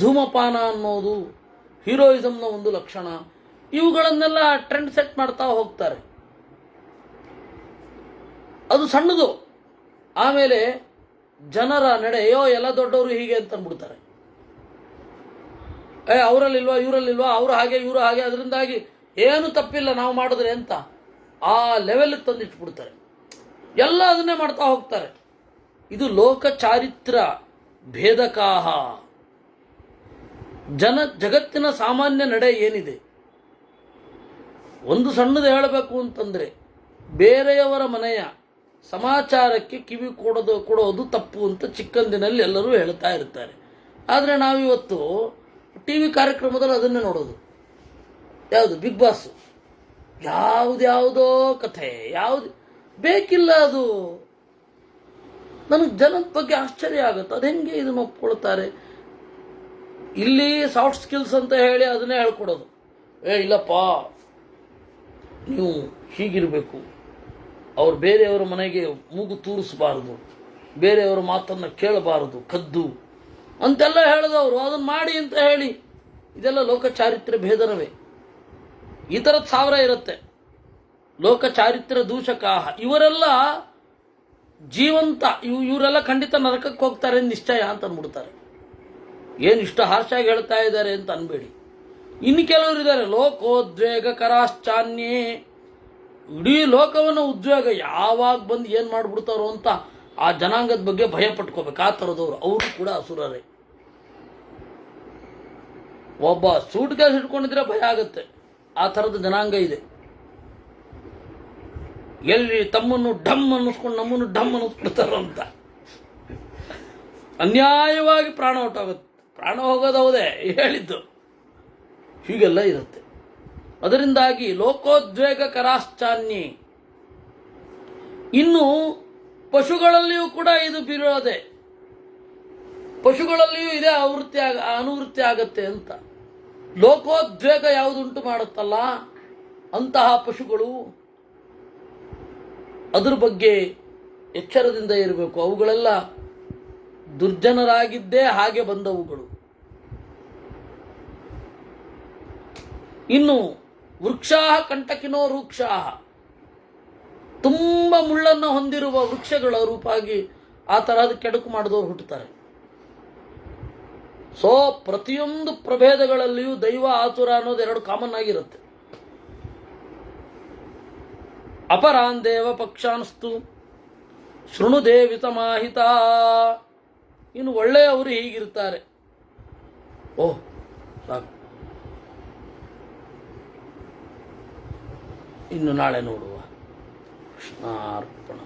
ಧೂಮಪಾನ ಅನ್ನೋದು ಹೀರೋಯಿಸಮ್ನ ಒಂದು ಲಕ್ಷಣ. ಇವುಗಳನ್ನೆಲ್ಲ ಟ್ರೆಂಡ್ ಸೆಟ್ ಮಾಡ್ತಾ ಹೋಗ್ತಾರೆ. ಅದು ಸಣ್ಣದು. ಆಮೇಲೆ ಜನರ ನಡೆ, ಅಯ್ಯೋ ಎಲ್ಲ ದೊಡ್ಡವರು ಹೀಗೆ ಅಂತ ಅಂದ್ಬಿಡ್ತಾರೆ. ಅವರಲ್ಲಿಲ್ವಾ ಇವರಲ್ಲಿಲ್ವಾ, ಅವರು ಹಾಗೆ ಇವರು ಹಾಗೆ, ಅದರಿಂದಾಗಿ ಏನು ತಪ್ಪಿಲ್ಲ ನಾವು ಮಾಡಿದ್ರೆ ಅಂತ ಆ ಲೆವೆಲ್ಗೆ ತಂದಿಟ್ಬಿಡ್ತಾರೆ. ಎಲ್ಲ ಅದನ್ನೇ ಮಾಡ್ತಾ ಹೋಗ್ತಾರೆ. ಇದು ಲೋಕ ಚಾರಿತ್ರ ಭೇದಕಾಹ. ಜಗತ್ತಿನ ಸಾಮಾನ್ಯ ನಡೆ ಏನಿದೆ, ಒಂದು ಸಣ್ಣದು ಹೇಳಬೇಕು ಅಂತಂದರೆ ಬೇರೆಯವರ ಮನೆಯ ಸಮಾಚಾರಕ್ಕೆ ಕಿವಿ ಕೊಡೋದು ತಪ್ಪು ಅಂತ ಚಿಕ್ಕಂದಿನಲ್ಲಿ ಎಲ್ಲರೂ ಹೇಳ್ತಾ ಇರ್ತಾರೆ. ಆದರೆ ನಾವಿವತ್ತು ಟಿ ವಿ ಕಾರ್ಯಕ್ರಮದಲ್ಲಿ ಅದನ್ನೇ ನೋಡೋದು. ಯಾವುದು ಬಿಗ್ ಬಾಸ್, ಯಾವುದ್ಯಾವುದೋ ಕಥೆ, ಯಾವುದು ಬೇಕಿಲ್ಲ. ಅದು ನನಗೆ ಜನದ ಬಗ್ಗೆ ಆಶ್ಚರ್ಯ ಆಗುತ್ತೆ. ಅದು ಹೆಂಗೆ ಇದನ್ನು ಒಪ್ಕೊಳ್ತಾರೆ? ಇಲ್ಲಿ ಸಾಫ್ಟ್ ಸ್ಕಿಲ್ಸ್ ಅಂತ ಹೇಳಿ ಅದನ್ನೇ ಹೇಳ್ಕೊಡೋದು. ಇಲ್ಲಪ್ಪ ನೀವು ಹೀಗಿರಬೇಕು, ಅವ್ರು ಬೇರೆಯವರ ಮನೆಗೆ ಮೂಗು ತೂರಿಸಬಾರದು, ಬೇರೆಯವರ ಮಾತನ್ನು ಕೇಳಬಾರದು, ಕದ್ದು ಅಂತೆಲ್ಲ ಹೇಳಿದವರು ಅದನ್ನು ಮಾಡಿ ಅಂತ ಹೇಳಿ. ಇದೆಲ್ಲ ಲೋಕ ಚಾರಿತ್ರ್ಯ ಭೇದನವೇ. ಈ ಥರದ್ದು 1000 ಇರುತ್ತೆ. ಲೋಕ ಚಾರಿತ್ರ್ಯ ದೂಷಕಾಹ ಇವರೆಲ್ಲ ಜೀವಂತ, ಇವರೆಲ್ಲ ಖಂಡಿತ ನರಕಕ್ಕೆ ಹೋಗ್ತಾರೆ ನಿಶ್ಚಯ ಅಂತ ಅಂದ್ಬಿಡ್ತಾರೆ. ಏನು ಇಷ್ಟ ಹಾರ್ಷಾಗಿ ಹೇಳ್ತಾ ಇದ್ದಾರೆ ಅಂತ ಅನ್ಬೇಡಿ. ಇನ್ನು ಕೆಲವರು ಇದ್ದಾರೆ ಲೋಕೋದ್ವೇಗ ಕರಾಶ್ಚಾನ್ಯೇ, ಇಡೀ ಲೋಕವನ್ನು ಉದ್ವೇಗ ಯಾವಾಗ ಬಂದು ಏನು ಮಾಡಿಬಿಡ್ತಾರೋ ಅಂತ ಆ ಜನಾಂಗದ ಬಗ್ಗೆ ಭಯ ಪಟ್ಕೋಬೇಕು. ಆ ಥರದವರು ಅವರು ಕೂಡ ಅಸುರರೇ. ಒಬ್ಬ ಸೂಟ್ ಕೇಸ್ ಇಟ್ಕೊಂಡಿದ್ರೆ ಭಯ ಆಗುತ್ತೆ. ಆ ಥರದ ಜನಾಂಗ ಇದೆ. ಎಲ್ಲಿ ತಮ್ಮನ್ನು ಢಮ್ ಅನ್ನಿಸ್ಕೊಂಡು ನಮ್ಮನ್ನು ಢಮ್ ಅನ್ನಿಸ್ಬಿಡ್ತಾರೋ ಅಂತ ಅನ್ಯಾಯವಾಗಿ ಪ್ರಾಣ ಹೊಟ್ಟೋಗುತ್ತೆ. ಪ್ರಾಣ ಹೋಗೋದು ಹೌದೇ ಹೇಳಿದ್ದು. ಹೀಗೆಲ್ಲ ಇರುತ್ತೆ. ಅದರಿಂದಾಗಿ ಲೋಕೋದ್ವೇಗ ಕರಾಶ್ಚಾನ್ಯೇ. ಇನ್ನು ಪಶುಗಳಲ್ಲಿಯೂ ಕೂಡ ಇದು ಬಿರೋದೆ. ಪಶುಗಳಲ್ಲಿಯೂ ಇದೇ ಅನುವೃತ್ತಿ ಆಗತ್ತೆ ಅಂತ. ಲೋಕೋದ್ವೇಗ ಯಾವುದುಂಟು ಮಾಡುತ್ತಲ್ಲ ಅಂತಹ ಪಶುಗಳು, ಅದ್ರ ಬಗ್ಗೆ ಎಚ್ಚರದಿಂದ ಇರಬೇಕು. ಅವುಗಳೆಲ್ಲ ದುರ್ಜನರಾಗಿದ್ದೇ ಹಾಗೆ ಬಂದವುಗಳು. ಇನ್ನು ವೃಕ್ಷಾಹ ಕಂಟಕಿನೋ ವೃಕ್ಷಾಹ, ತುಂಬ ಮುಳ್ಳನ್ನು ಹೊಂದಿರುವ ವೃಕ್ಷಗಳ ರೂಪಾಗಿ ಆ ತರಹದ ಕೆಡುಕು ಮಾಡಿದವರು ಹುಟ್ಟುತ್ತಾರೆ. ಸೊ ಪ್ರತಿಯೊಂದು ಪ್ರಭೇದಗಳಲ್ಲಿಯೂ ದೈವ ಆತುರ ಅನ್ನೋದು 2 ಕಾಮನ್ ಆಗಿರುತ್ತೆ. ಅಪರಾನ್ ದೇವ ಪಕ್ಷಾನ್ಸ್ತು ಶೃಣು ದೇವಿತ ಮಾಹಿತ. ಇನ್ನು ಒಳ್ಳೆಯವರು ಹೀಗಿರ್ತಾರೆ. ಓಹ್ ಸಾಕು, ಇನ್ನು ನಾಳೆ ನೋಡುವ. ಕೃಷ್ಣಾರ್ಪಣ.